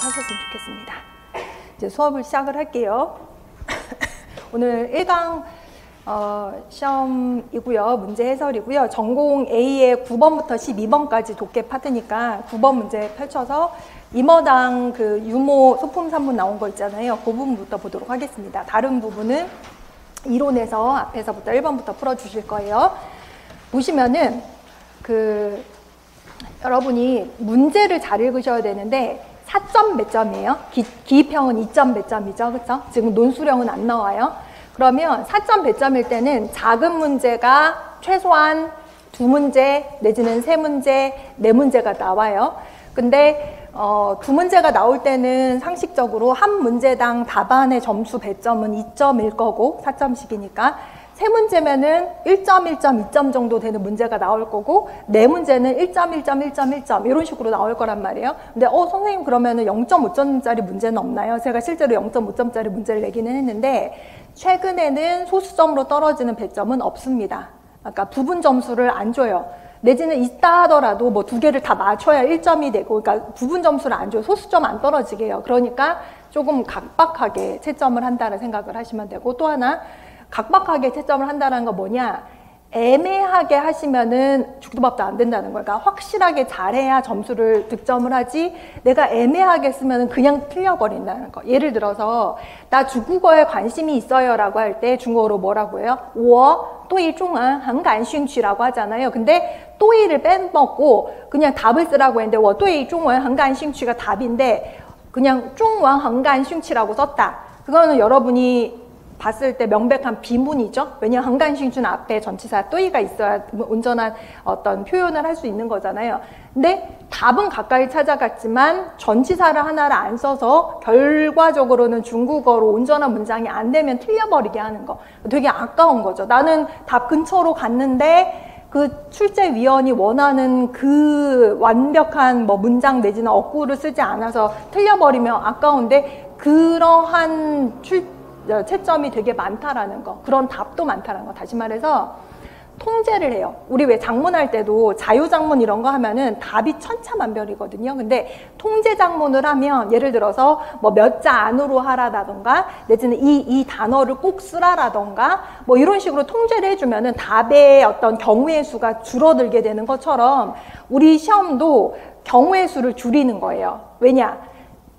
하셨으면 좋겠습니다. 이제 수업을 시작을 할게요. 오늘 1강 시험이고요. 문제 해설이고요. 전공 A의 9번부터 12번까지 독해 파트니까 9번 문제 펼쳐서 임어당 그 유모 소품 산문 나온 거 있잖아요. 그 부분부터 보도록 하겠습니다. 다른 부분은 이론에서 앞에서부터 1번부터 풀어주실 거예요. 보시면은 여러분이 문제를 잘 읽으셔야 되는데 4점 몇 점이에요? 기입형은 2점 몇 점이죠? 그쵸? 지금 논술형은 안 나와요. 그러면 4점 몇 점일 때는 작은 문제가 최소한 2문제 내지는 3문제, 4문제가 나와요. 근데 2문제가 나올 때는 상식적으로 한 문제당 답안의 점수 배점은 2점일 거고 4점씩이니까 3문제면은 1점, 1점, 2점 정도 되는 문제가 나올 거고 4문제는 1점, 1점, 1점, 1점 이런 식으로 나올 거란 말이에요. 근데 선생님 그러면은 0.5점짜리 문제는 없나요? 제가 실제로 0.5점짜리 문제를 내기는 했는데 최근에는 소수점으로 떨어지는 배점은 없습니다. 그러니까 부분 점수를 안 줘요. 내지는 있다 하더라도 뭐 2개를 다 맞춰야 1점이 되고, 그러니까 부분 점수를 안 줘요. 소수점 안 떨어지게 해요. 그러니까 조금 각박하게 채점을 한다는 생각을 하시면 되고, 또 하나 각박하게 채점을 한다는 건 뭐냐? 애매하게 하시면은 죽도 밥도 안 된다는 거예요. 그러니까 확실하게 잘해야 점수를 득점을 하지, 내가 애매하게 쓰면은 그냥 틀려버린다는 거. 예를 들어서 나 중국어에 관심이 있어요 라고 할 때 중국어로 뭐라고 해요? 我对中文很感兴趣라고 하잖아요. 근데 对를 빼먹고 그냥 답을 쓰라고 했는데 我对中文很感兴趣가 답인데 그냥 中文很感兴趣라고 썼다. 그거는 여러분이 봤을 때 명백한 비문이죠. 왜냐하면 한간싱춘 앞에 전치사 또이가 있어야 온전한 어떤 표현을 할 수 있는 거잖아요. 근데 답은 가까이 찾아갔지만 전치사를 하나를 안 써서 결과적으로는 중국어로 온전한 문장이 안 되면 틀려버리게 하는 거. 되게 아까운 거죠. 나는 답 근처로 갔는데 그 출제위원이 원하는 그 완벽한 뭐 문장 내지는 어구를 쓰지 않아서 틀려버리면 아까운데 그러한 채점이 되게 많다라는 거, 그런 답도 많다라는 거. 다시 말해서 통제를 해요. 우리 왜 작문할 때도 자유작문 이런 거 하면은 답이 천차만별이거든요. 근데 통제작문을 하면 예를 들어서 뭐 몇 자 안으로 하라라던가 내지는 이 단어를 꼭 쓰라라던가 뭐 이런 식으로 통제를 해주면은 답의 어떤 경우의 수가 줄어들게 되는 것처럼 우리 시험도 경우의 수를 줄이는 거예요. 왜냐?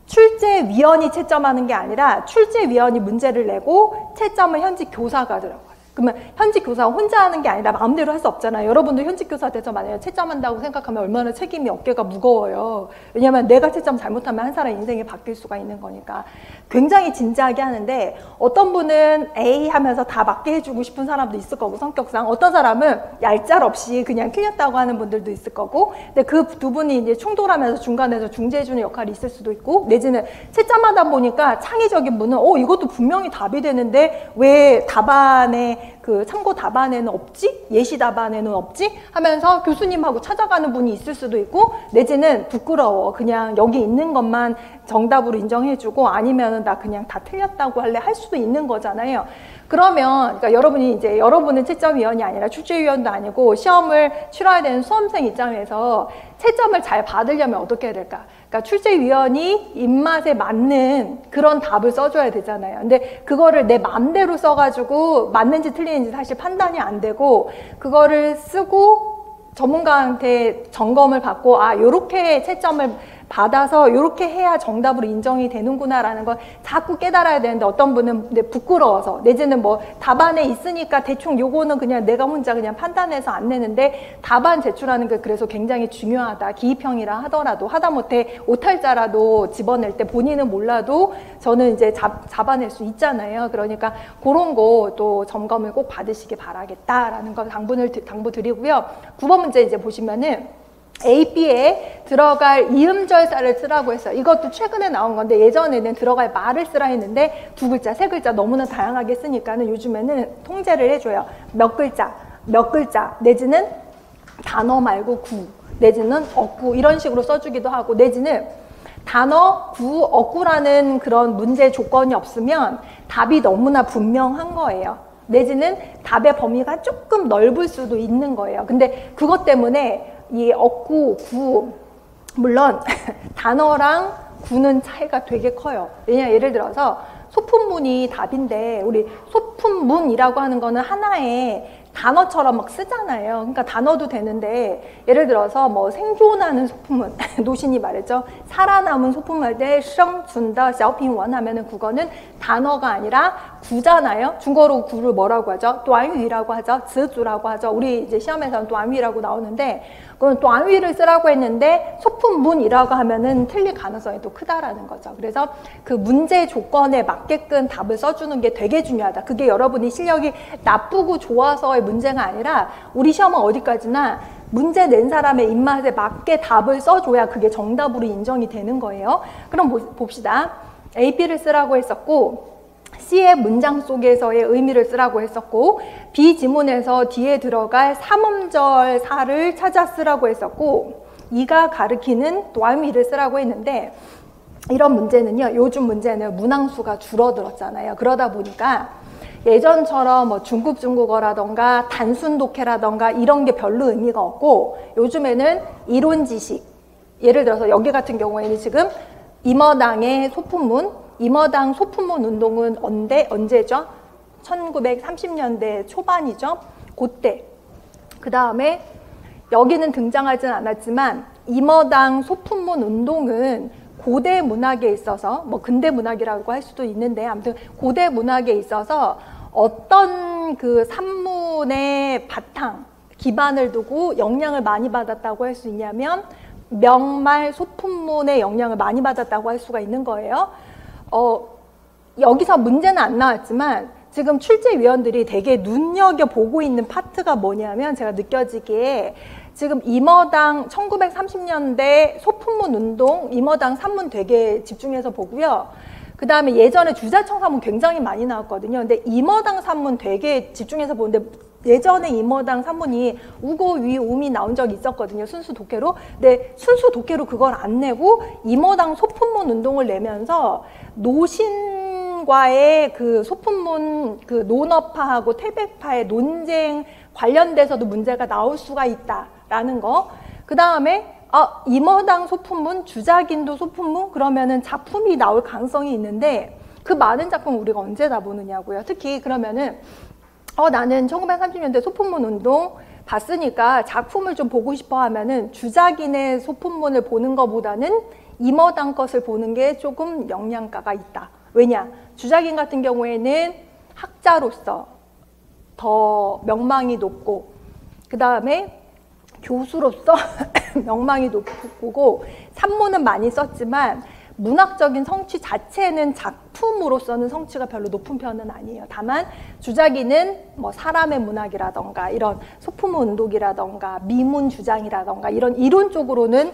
출제위원이 채점하는 게 아니라 출제위원이 문제를 내고 채점은 현직 교사가 들어가요. 그러면 현직 교사가 혼자 하는 게 아니라 마음대로 할 수 없잖아요. 여러분도 현직 교사 돼서 만약에 채점한다고 생각하면 얼마나 책임이 어깨가 무거워요. 왜냐하면 내가 채점 잘못하면 한 사람 인생이 바뀔 수가 있는 거니까. 굉장히 진지하게 하는데 어떤 분은 에이 하면서 다 맞게 해주고 싶은 사람도 있을 거고 성격상, 어떤 사람은 얄짤없이 그냥 틀렸다고 하는 분들도 있을 거고, 근데 그 두 분이 이제 충돌하면서 중간에서 중재해주는 역할이 있을 수도 있고, 내지는 채점하다 보니까 창의적인 분은 이것도 분명히 답이 되는데 왜 답안에 그 참고 답안에는 없지? 예시 답안에는 없지? 하면서 교수님하고 찾아가는 분이 있을 수도 있고, 내지는 부끄러워. 그냥 여기 있는 것만 정답으로 인정해주고 아니면은 나 그냥 다 틀렸다고 할래 할 수도 있는 거잖아요. 그러면 그러니까 여러분이 이제 여러분은 채점위원이 아니라 출제위원도 아니고 시험을 치러야 되는 수험생 입장에서 채점을 잘 받으려면 어떻게 해야 될까? 그러니까 출제위원이 입맛에 맞는 그런 답을 써줘야 되잖아요. 근데 그거를 내 맘대로 써가지고 맞는지 틀리는지 사실 판단이 안 되고, 그거를 쓰고 전문가한테 점검을 받고 요렇게 채점을 받아서 이렇게 해야 정답으로 인정이 되는구나라는 걸 자꾸 깨달아야 되는데, 어떤 분은 부끄러워서 내지는 뭐 답안에 있으니까 대충 요거는 그냥 내가 혼자 그냥 판단해서 안 내는데, 답안 제출하는 게 그래서 굉장히 중요하다. 기입형이라 하더라도 하다못해 오탈자라도 집어낼 때 본인은 몰라도 저는 이제 잡아낼 수 있잖아요. 그러니까 그런 거 또 점검을 꼭 받으시기 바라겠다라는 걸 당부 드리고요. 9번 문제 이제 보시면은 A, B에 들어갈 이음절사를 쓰라고 했어요. 이것도 최근에 나온 건데 예전에는 들어갈 말을 쓰라 했는데 2글자, 3글자 너무나 다양하게 쓰니까는 요즘에는 통제를 해줘요. 몇 글자 내지는 단어 말고 구 내지는 어구 이런 식으로 써주기도 하고, 내지는 단어, 구, 어구라는 그런 문제 조건이 없으면 답이 너무나 분명한 거예요. 내지는 답의 범위가 조금 넓을 수도 있는 거예요. 근데 그것 때문에 이 어구, 구, 물론 단어랑 구는 차이가 되게 커요. 왜냐, 예를 들어서 소품문이 답인데 우리 소품문이라고 하는 거는 하나의 단어처럼 막 쓰잖아요. 그러니까 단어도 되는데 예를 들어서 뭐 생존하는 소품문 노신이 말했죠. 살아남은 소품문 할 때生存的小品文 하면은 그거는 단어가 아니라 구잖아요. 중국어로 구를 뭐라고 하죠? 短语라고 하죠. 词组라고 하죠. 우리 이제 시험에서는 短语라고 나오는데 그건 短语를 쓰라고 했는데 소품문이라고 하면은 틀릴 가능성이 또 크다라는 거죠. 그래서 그 문제 조건에 맞게끔 답을 써주는 게 되게 중요하다. 그게 여러분이 실력이 나쁘고 좋아서의 문제가 아니라 우리 시험은 어디까지나 문제 낸 사람의 입맛에 맞게 답을 써줘야 그게 정답으로 인정이 되는 거예요. 그럼 봅시다. A, B를 쓰라고 했었고 C의 문장 속에서의 의미를 쓰라고 했었고 B 지문에서 뒤에 들어갈 삼음절사를 찾아 쓰라고 했었고 E가 가리키는短语를 쓰라고 했는데 이런 문제는요. 요즘 문제는 문항수가 줄어들었잖아요. 그러다 보니까 예전처럼 뭐 중국어라던가 단순 독해라던가 이런 게 별로 의미가 없고 요즘에는 이론 지식 예를 들어서 여기 같은 경우에는 지금 임어당의 소품문 임어당 소품문 운동은 언제죠? 1930년대 초반이죠. 그때. 그 다음에 여기는 등장하진 않았지만 임어당 소품문 운동은 고대 문학에 있어서 뭐 근대 문학이라고 할 수도 있는데 아무튼 고대 문학에 있어서 어떤 그 산문의 바탕, 기반을 두고 영향을 많이 받았다고 할 수 있냐면 명말 소품문의 영향을 많이 받았다고 할 수가 있는 거예요. 여기서 문제는 안 나왔지만 지금 출제위원들이 되게 눈여겨보고 있는 파트가 뭐냐면 제가 느껴지기에 지금 임어당 1930년대 소품문 운동, 임어당 산문 되게 집중해서 보고요. 그 다음에 예전에 주자청 산문 굉장히 많이 나왔거든요. 근데 임어당 산문 되게 집중해서 보는데 예전에 임어당 산문이 우고, 위, 우미 나온 적이 있었거든요. 순수 독해로. 근데 순수 독해로 그걸 안 내고 임어당 소품문 운동을 내면서 노신과의 그 소품문 그 논어파하고 태백파의 논쟁 관련돼서도 문제가 나올 수가 있다라는 거. 그 다음에 임어당 소품문, 주작인도 소품문 그러면은 작품이 나올 가능성이 있는데 그 많은 작품 우리가 언제 다 보느냐고요. 특히 그러면은 나는 1930년대 소품문 운동 봤으니까 작품을 좀 보고 싶어 하면은 주작인의 소품문을 보는 것보다는 임어당 것을 보는 게 조금 영향가가 있다. 왜냐? 주작인 같은 경우에는 학자로서 더 명망이 높고 그 다음에 교수로서 명망이 높고 산문은 많이 썼지만 문학적인 성취 자체는 작품으로서는 성취가 별로 높은 편은 아니에요. 다만 주작인은 뭐 사람의 문학이라던가 이런 소품문 운동이라던가 미문 주장이라던가 이런 이론 쪽으로는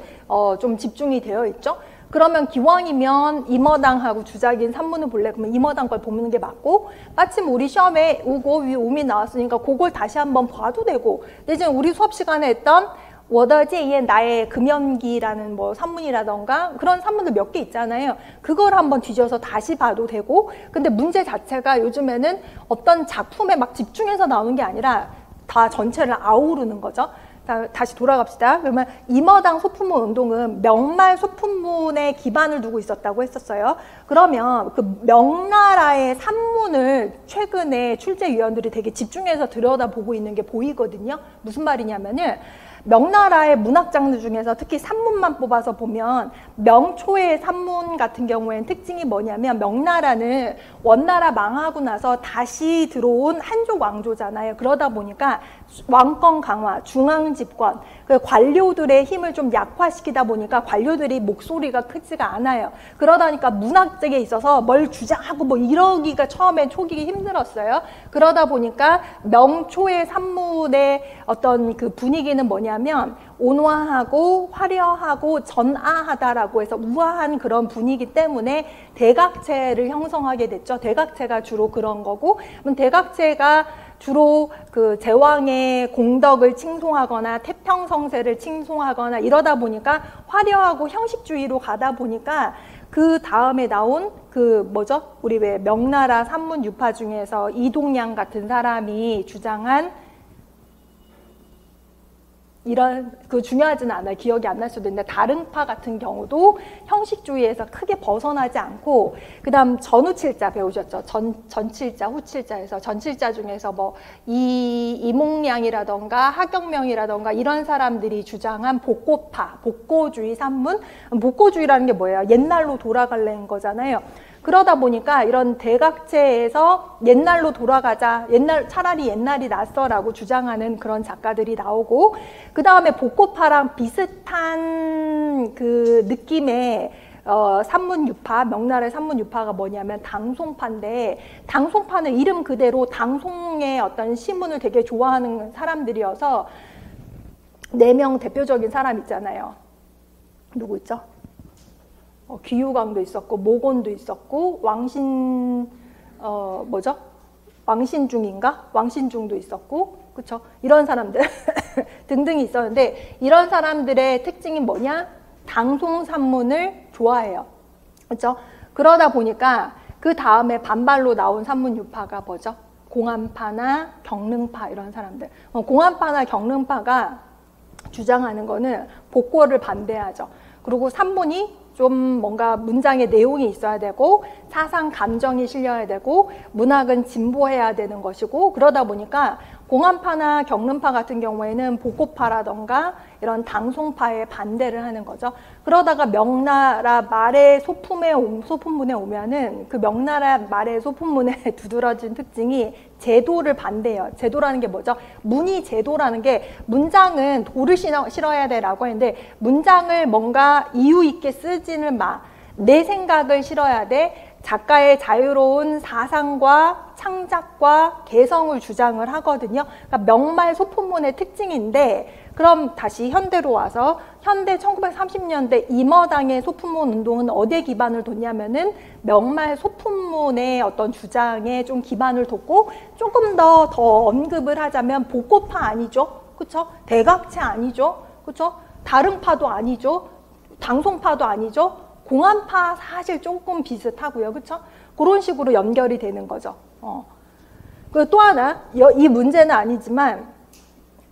좀 집중이 되어 있죠. 그러면 기왕이면 임어당하고 주작인 산문을 볼래? 그러면 임어당 걸 보는 게 맞고 마침 우리 시험에 우고, 위, 우미 나왔으니까 그걸 다시 한번 봐도 되고 근데 지금 우리 수업 시간에 했던 워더제이의 나의 금연기라는 뭐 산문이라던가 그런 산문들 몇 개 있잖아요. 그걸 한번 뒤져서 다시 봐도 되고 근데 문제 자체가 요즘에는 어떤 작품에 막 집중해서 나오는 게 아니라 다 전체를 아우르는 거죠. 다시 돌아갑시다. 그러면 임어당 소품문 운동은 명말 소품문에 기반을 두고 있었다고 했었어요. 그러면 그 명나라의 산문을 최근에 출제위원들이 되게 집중해서 들여다보고 있는 게 보이거든요. 무슨 말이냐면은 명나라의 문학 장르 중에서 특히 산문만 뽑아서 보면 명초의 산문 같은 경우에는 특징이 뭐냐면 명나라는 원나라 망하고 나서 다시 들어온 한족 왕조잖아요. 그러다 보니까 왕권 강화, 중앙 집권, 관료들의 힘을 좀 약화시키다 보니까 관료들이 목소리가 크지가 않아요. 그러다 보니까 문학적에 있어서 뭘 주장하고 뭐 이러기가 처음에 초기 힘들었어요. 그러다 보니까 명초의 산문의 어떤 그 분위기는 뭐냐면 온화하고 화려하고 전아하다라고 해서 우아한 그런 분위기 때문에 대각체를 형성하게 됐죠. 대각체가 주로 그런 거고, 그럼 대각체가 주로 그 제왕의 공덕을 칭송하거나 태평성세를 칭송하거나 이러다 보니까 화려하고 형식주의로 가다 보니까 그 다음에 나온 그 뭐죠? 우리 왜 명나라 산문 유파 중에서 이동양 같은 사람이 주장한 이런 그 중요하지는 않아요. 기억이 안 날 수도 있는데 다릉파 같은 경우도 형식주의에서 크게 벗어나지 않고 그다음 전후칠자 배우셨죠? 전칠자, 후칠자에서 전칠자 중에서 뭐 이몽량이라던가 하경명이라던가 이런 사람들이 주장한 복고파, 복고주의 산문. 복고주의라는 게 뭐예요? 옛날로 돌아가려는 거잖아요. 그러다 보니까 이런 대각체에서 옛날로 돌아가자, 차라리 옛날이 낫어라고 주장하는 그런 작가들이 나오고, 그 다음에 복고파랑 비슷한 그 느낌의 산문유파, 명나라의 산문유파가 뭐냐면 당송파인데, 당송파는 이름 그대로 당송의 어떤 시문을 되게 좋아하는 사람들이어서 4명 대표적인 사람 있잖아요. 누구 있죠? 귀유광도 있었고 모곤도 있었고 왕신중도 있었고, 그쵸? 이런 사람들 등등이 있었는데, 이런 사람들의 특징이 뭐냐? 당송산문을 좋아해요. 그쵸? 그러다 보니까 그 다음에 반발로 나온 산문유파가 뭐죠? 공안파나 경릉파 이런 사람들. 공안파나 경릉파가 주장하는 거는 복고를 반대하죠. 그리고 산문이 좀 뭔가 문장의 내용이 있어야 되고 사상 감정이 실려야 되고 문학은 진보해야 되는 것이고, 그러다 보니까 공안파나 경릉파 같은 경우에는 복고파라던가 이런 당송파에 반대를 하는 거죠. 그러다가 명나라 말의 소품문에 오면은 그 명나라 말의 소품문에 두드러진 특징이 제도를 반대해요. 제도라는 게 뭐죠? 문이 제도라는 게, 문장은 도를 실어야 돼라고 했는데 문장을 뭔가 이유 있게 쓰지는 마. 내 생각을 실어야 돼. 작가의 자유로운 사상과 창작과 개성을 주장을 하거든요. 그러니까 명말 소품문의 특징인데, 그럼 다시 현대로 와서 현대 1930년대 임어당의 소품문 운동은 어디에 기반을 뒀냐면은 명말 소품문의 어떤 주장에 좀 기반을 뒀고, 조금 더 언급을 하자면 복고파 아니죠, 그렇죠? 대각체 아니죠, 그렇죠? 다릉파도 아니죠, 당송파도 아니죠. 공안파 사실 조금 비슷하고요, 그렇죠? 그런 식으로 연결이 되는 거죠. 그리고 또 하나, 이 문제는 아니지만,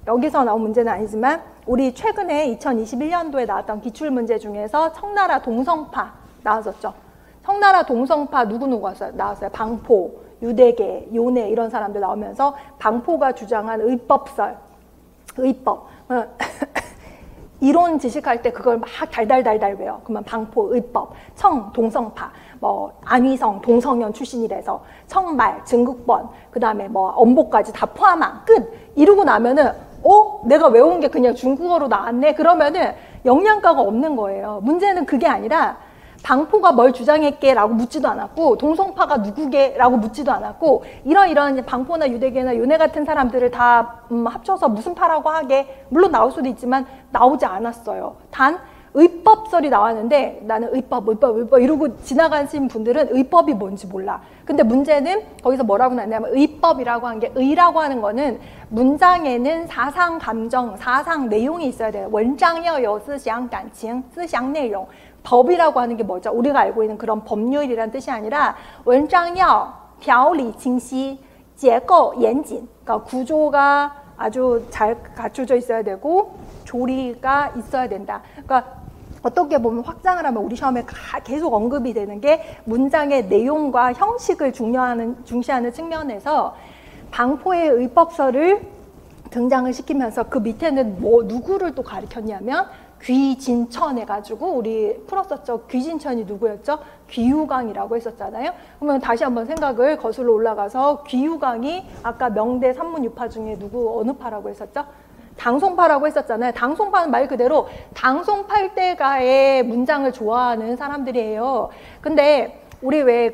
여기서 나온 문제는 아니지만, 우리 최근에 2021년도에 나왔던 기출문제 중에서 청나라 동성파 나왔었죠. 청나라 동성파 누구누구가 나왔어요? 방포, 유대계, 요내 이런 사람들 나오면서 방포가 주장한 의법 이론 지식할 때 그걸 막 달달달달 외워. 그러면 방포, 의법, 청, 동성파, 뭐 안위성, 동성연 출신이라서 청말, 증국번, 그 다음에 뭐 엄보까지 다 포함한 끝 이러고 나면은 내가 외운 게 그냥 중국어로 나왔네? 그러면은 영양가가 없는 거예요. 문제는 그게 아니라 방포가 뭘 주장했게? 라고 묻지도 않았고, 동성파가 누구게? 라고 묻지도 않았고, 이런 방포나 유대계나 요네 같은 사람들을 다 합쳐서 무슨 파라고 하게? 물론 나올 수도 있지만 나오지 않았어요. 단 의법설이 나왔는데 나는 의법 이러고 지나가신 분들은 의법이 뭔지 몰라. 근데 문제는 거기서 뭐라고 나왔냐면, 의법이라고 한 게, 의라고 하는 거는 문장에는 사상 감정, 사상 내용이 있어야 돼요. 원장여思想感情, 思想内容. 법이라고 하는 게 뭐죠? 우리가 알고 있는 그런 법률이란 뜻이 아니라 원장여, 条理清晰, 结构严谨. 그러니까 구조가 아주 잘 갖춰져 있어야 되고 조리가 있어야 된다. 그러니까 어떻게 보면 확장을 하면 우리 시험에 계속 언급이 되는 게 문장의 내용과 형식을 중시하는 측면에서 방포의 의법서를 등장을 시키면서 그 밑에는 누구를 또 가리켰냐면 귀진천 해가지고 우리 풀었었죠. 귀진천이 누구였죠? 귀유광이라고 했었잖아요. 그러면 다시 한번 생각을 거슬러 올라가서 귀유광이 아까 명대 산문유파 중에 어느 파라고 했었죠? 당송파라고 했었잖아요. 당송파는 말 그대로 당송팔대가의 문장을 좋아하는 사람들이에요. 근데 우리 왜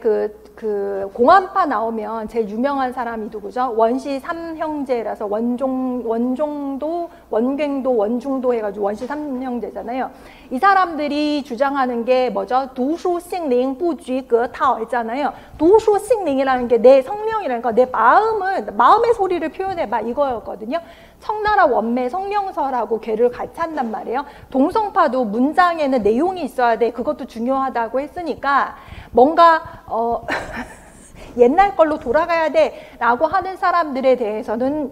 공안파 나오면 제일 유명한 사람이 누구죠? 원시 삼형제라서 원종도, 원갱도, 원중도 해가지고 원시 삼형제잖아요. 이 사람들이 주장하는 게 뭐죠? 두수 싱링 부쥐 거타오 했잖아요. 두수 싱링이라는 게 내 성명이라는 내 마음의 소리를 표현해봐 이거였거든요. 청나라 원매 성명서라고 걔를 같이 한단 말이에요. 동성파도 문장에는 내용이 있어야 돼. 그것도 중요하다고 했으니까 뭔가 옛날 걸로 돌아가야 돼 라고 하는 사람들에 대해서는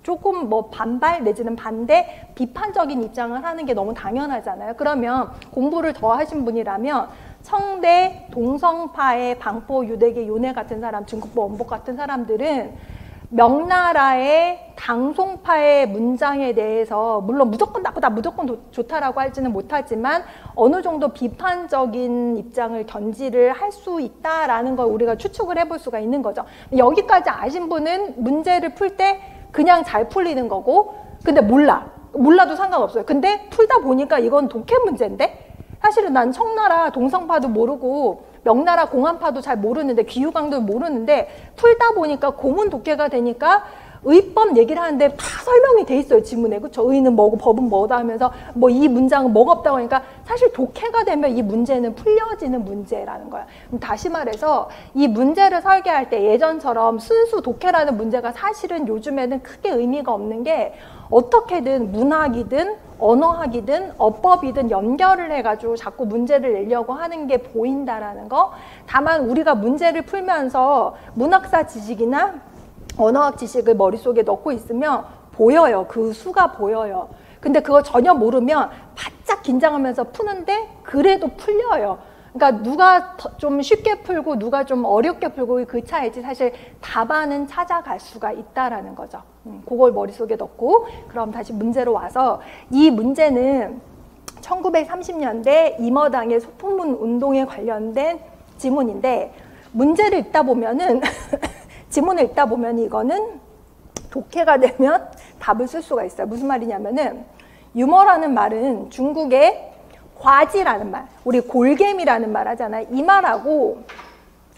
조금 뭐 반발 내지는 반대, 비판적인 입장을 하는 게 너무 당연하잖아요. 그러면 공부를 더 하신 분이라면 청대, 동성파의 방포, 유대계, 요네 같은 사람, 중국보, 원복 같은 사람들은 명나라의 당송파의 문장에 대해서 물론 무조건 나쁘다, 무조건 좋다라고 할지는 못하지만 어느 정도 비판적인 입장을 견지를 할 수 있다라는 걸 우리가 추측을 해볼 수가 있는 거죠. 여기까지 아신 분은 문제를 풀 때 그냥 잘 풀리는 거고, 근데 몰라도 상관없어요. 근데 풀다 보니까 이건 독해 문제인데, 사실은 난 청나라 동성파도 모르고 명나라 공안파도 잘 모르는데, 귀유강도 모르는데 풀다 보니까 고문 독해가 되니까 의법 얘기를 하는데 다 설명이 돼 있어요, 지문에. 그쵸? 의는 뭐고 법은 뭐다 하면서 뭐 이 문장은 뭐가 없다고 하니까 사실 독해가 되면 이 문제는 풀려지는 문제라는 거야. 그럼 다시 말해서 이 문제를 설계할 때 예전처럼 순수 독해라는 문제가 사실은 요즘에는 크게 의미가 없는 게, 어떻게든 문학이든 언어학이든 어법이든 연결을 해가지고 자꾸 문제를 내려고 하는 게 보인다라는 거. 다만 우리가 문제를 풀면서 문학사 지식이나 언어학 지식을 머릿속에 넣고 있으면 보여요. 그 수가 보여요. 근데 그거 전혀 모르면 바짝 긴장하면서 푸는데 그래도 풀려요. 그러니까 누가 좀 쉽게 풀고 누가 좀 어렵게 풀고 그 차이지, 사실 답안은 찾아갈 수가 있다라는 거죠. 그걸 머릿속에 넣고, 그럼 다시 문제로 와서, 이 문제는 1930년대 임어당의 소품문 운동에 관련된 지문인데, 문제를 읽다 보면은 지문을 읽다 보면 이거는 독해가 되면 답을 쓸 수가 있어요. 무슨 말이냐면은, 유머라는 말은 중국의 과지라는 말, 우리 골개미라는 말 하잖아요. 이 말하고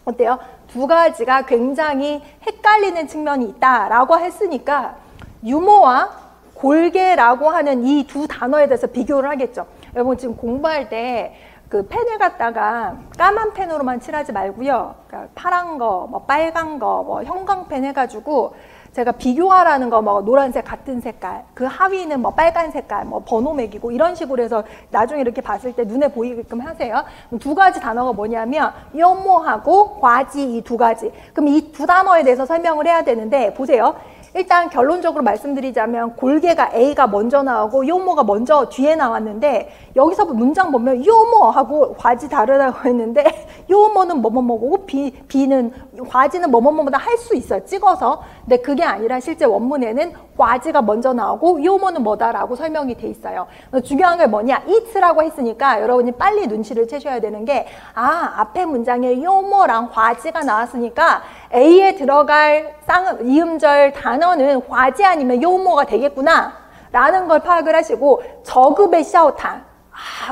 어때요? 두 가지가 굉장히 헷갈리는 측면이 있다라고 했으니까 유머와 골개라고 하는 이 두 단어에 대해서 비교를 하겠죠. 여러분 지금 공부할 때 그 펜을 갖다가 까만 펜으로만 칠하지 말고요. 그러니까 파란 거, 뭐 빨간 거, 뭐 형광펜 해가지고 제가 비교하라는 거, 뭐 노란색 같은 색깔, 그 하위는 뭐 빨간 색깔, 뭐 번호 매기고 이런 식으로 해서 나중에 이렇게 봤을 때 눈에 보이게끔 하세요. 두 가지 단어가 뭐냐면 요모하고 과지, 이 두 가지. 그럼 이 두 단어에 대해서 설명을 해야 되는데, 보세요. 일단 결론적으로 말씀드리자면 골개가 A가 먼저 나오고 요모가 먼저 뒤에 나왔는데, 여기서 문장 보면 요모하고 과지 다르다고 했는데 요모는 뭐뭐뭐고 B는 과지는 뭐뭐뭐보다 할 수 있어요, 찍어서. 근데 그게 아니라 실제 원문에는 과지가 먼저 나오고 요모는 뭐다라고 설명이 돼 있어요. 중요한 게 뭐냐, it라고 했으니까 여러분이 빨리 눈치를 채셔야 되는 게, 앞에 문장에 요모랑 과지가 나왔으니까 A에 들어갈 이음절 단어는 과지 아니면 요모가 되겠구나 라는 걸 파악을 하시고, 저급의 샤오탄,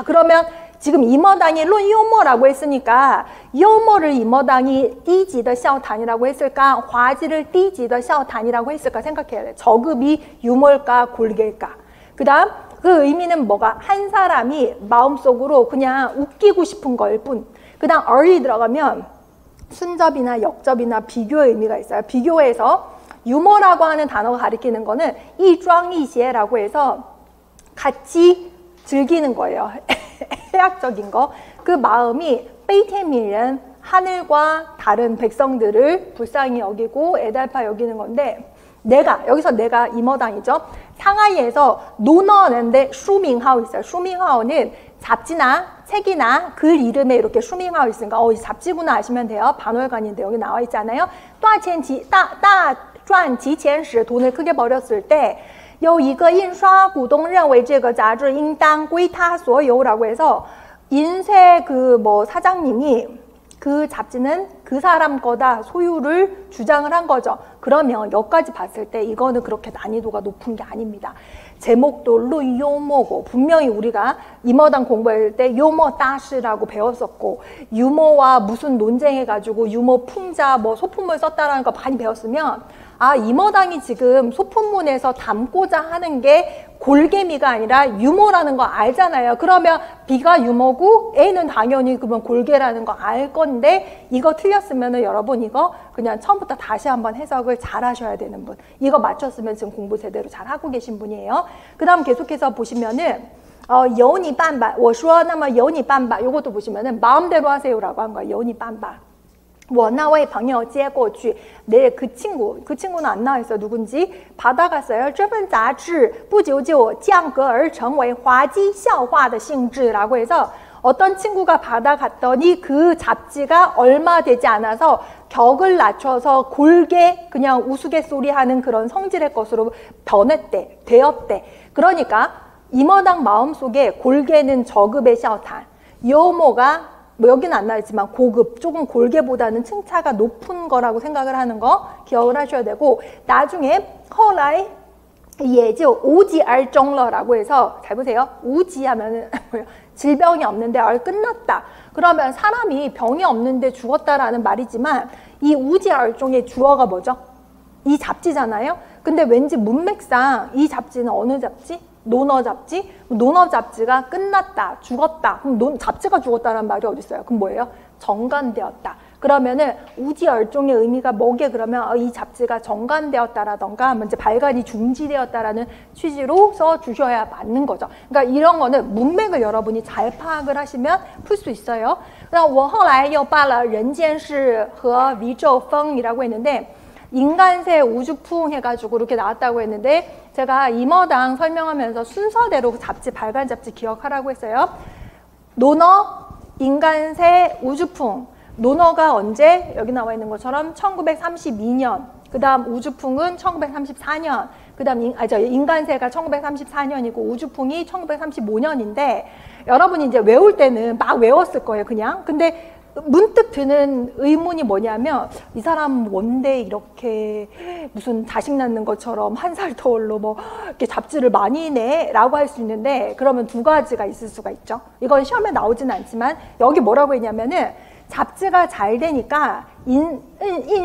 그러면 지금 임어당이 론 요모라고 했으니까 요모를 임어당이 띠지더 샤오탄이라고 했을까, 과지를 띠지더 샤오탄이라고 했을까 생각해야 돼요. 저급이 유머일까 골개일까. 그 다음 그 의미는 뭐가, 한 사람이 마음속으로 그냥 웃기고 싶은 거일 뿐. 그 다음 얼이 들어가면 순접이나 역접이나 비교의 의미가 있어요. 비교해서 유머라고 하는 단어가 가리키는 거는 이庄이시라고 해서 같이 즐기는 거예요. 해학적인 거. 그 마음이 베이테민은 하늘과 다른 백성들을 불쌍히 여기고 애달파 여기는 건데, 여기서 내가 임어당이죠. 상하이에서 논어인데 슈밍하오 있어요. 슈밍하오는 잡지나 책이나 글 이름에 이렇게 슈밍하오 있으니까 잡지구나 아시면 돼요. 반월간인데 여기 나와 있잖아요.赚几千时 돈을 크게 벌였을 때 有一个印刷股东认为这个杂志应当归他所有라고 해서 인쇄 사장님이 그 잡지는 그 사람 거다 소유를 주장을 한 거죠. 그러면 여기까지 봤을 때 이거는 그렇게 난이도가 높은 게 아닙니다. 제목도 루요모고, 분명히 우리가 임어당 공부할 때 요모 따시라고 배웠었고, 유머와 무슨 논쟁해가지고 유머 풍자 소품을 썼다라는 거 많이 배웠으면, 임어당이 지금 소품문에서 담고자 하는 게 골개미가 아니라 유머라는 거 알잖아요. 그러면 B가 유머고 A는 당연히 그러면 골개라는 거 알 건데, 이거 틀렸으면은 여러분 이거 그냥 처음부터 다시 한번 해석을 잘 하셔야 되는 분. 이거 맞췄으면 지금 공부 제대로 잘 하고 계신 분이에요. 그 다음 계속해서 보시면은 有你办吧我说那么有你办吧, 요것도 보시면은 마음대로 하세요라고 한 거예요. 有你办吧.我那位朋友接过去 내 그 친구는 안 나와 있어 누군지 받아갔어요. 这份杂志不久就降格而成为滑稽笑话的性质라고 해서 어떤 친구가 받아갔더니 그 잡지가 얼마 되지 않아서 격을 낮춰서 골게 그냥 우스갯소리하는 그런 성질의 것으로 되었대. 그러니까 이머당 마음속에 골게는 저급의 샤오탄, 여모가 뭐 여기는 안 나있지만 고급, 조금 골게보다는 층차가 높은 거라고 생각을 하는 거 기억을 하셔야 되고 나중에 허라이 예죠 오지알정러라고 해서 잘 보세요. 우지 하면은 질병이 없는데 끝났다. 그러면 사람이 병이 없는데 죽었다라는 말이지만 이 우지알종의 주어가 뭐죠? 이 잡지잖아요. 근데 왠지 문맥상 이 잡지는 어느 잡지? 논어 잡지? 논어 잡지가 끝났다, 죽었다. 그럼 잡지가 죽었다는 말이 어디 있어요? 그럼 뭐예요? 정관되었다. 그러면은 우지얼종의 의미가 뭐게 그러면 이 잡지가 정관되었다라던가 이제 발간이 중지되었다라는 취지로 써주셔야 맞는 거죠. 그러니까 이런 거는 문맥을 여러분이 잘 파악을 하시면 풀 수 있어요. 그다음 我后来又办了人间世和宇宙风이라고 했는데 인간세 우주풍 해가지고 이렇게 나왔다고 했는데 제가 이머당 설명하면서 순서대로 잡지, 발간 잡지 기억하라고 했어요. 논어, 인간세, 우주풍. 논어가 언제? 여기 나와 있는 것처럼 1932년. 그 다음 우주풍은 1934년. 그 다음 인간세가 1934년이고 우주풍이 1935년인데 여러분이 이제 외울 때는 막 외웠을 거예요, 그냥. 근데 문득 드는 의문이 뭐냐면 이 사람 뭔데 이렇게 무슨 자식 낳는 것처럼 한 살 터울로 뭐 이렇게 잡지를 많이 내? 라고 할 수 있는데 그러면 두 가지가 있을 수가 있죠. 이건 시험에 나오진 않지만 여기 뭐라고 했냐면은 잡지가 잘 되니까 인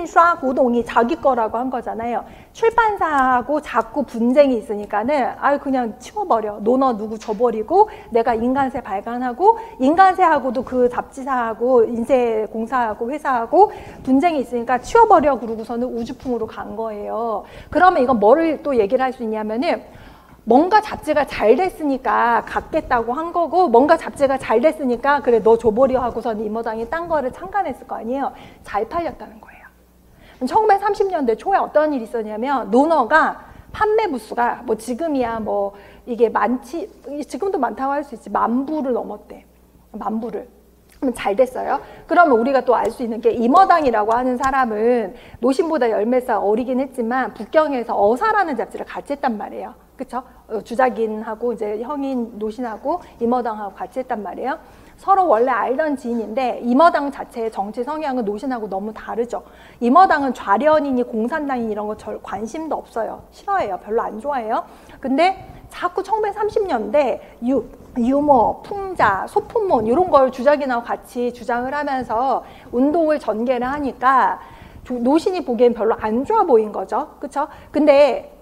刷고동이 자기 거라고 한 거잖아요. 출판사하고 자꾸 분쟁이 있으니까는 그냥 치워버려. 논어 누구 줘버리고 내가 인간세 발간하고 인간세하고도 그 잡지사하고 인쇄공사하고 회사하고 분쟁이 있으니까 치워버려 그러고서는 우주풍으로 간 거예요. 그러면 이건 뭐를 또 얘기를 할 수 있냐면은 뭔가 잡지가 잘 됐으니까 갖겠다고 한 거고 뭔가 잡지가 잘 됐으니까 그래 너 줘버려 하고선 이머당이 딴 거를 창간했을 거 아니에요. 잘 팔렸다는 거예요. 1930년대 초에 어떤 일이 있었냐면 논어가 판매 부수가 뭐 지금이야 뭐 이게 많지 지금도 많다고 할 수 있지 10,000부를 넘었대. 10,000부를. 그럼 잘 됐어요. 그러면 우리가 또 알 수 있는 게 이머당이라고 하는 사람은 노신보다 열 몇 살 어리긴 했지만 북경에서 어사라는 잡지를 같이 했단 말이에요. 그쵸? 주작인하고 이제 형인 노신하고 이머당하고 같이 했단 말이에요. 서로 원래 알던 지인인데 이머당 자체의 정치 성향은 노신하고 너무 다르죠. 이머당은 좌련이니 공산당이니 이런 거 관심도 없어요. 싫어해요. 별로 안 좋아해요. 근데 자꾸 1930년대 유머, 풍자, 소품문 이런 걸 주작인하고 같이 주장을 하면서 운동을 전개를 하니까 노신이 보기엔 별로 안 좋아 보인 거죠. 그쵸? 근데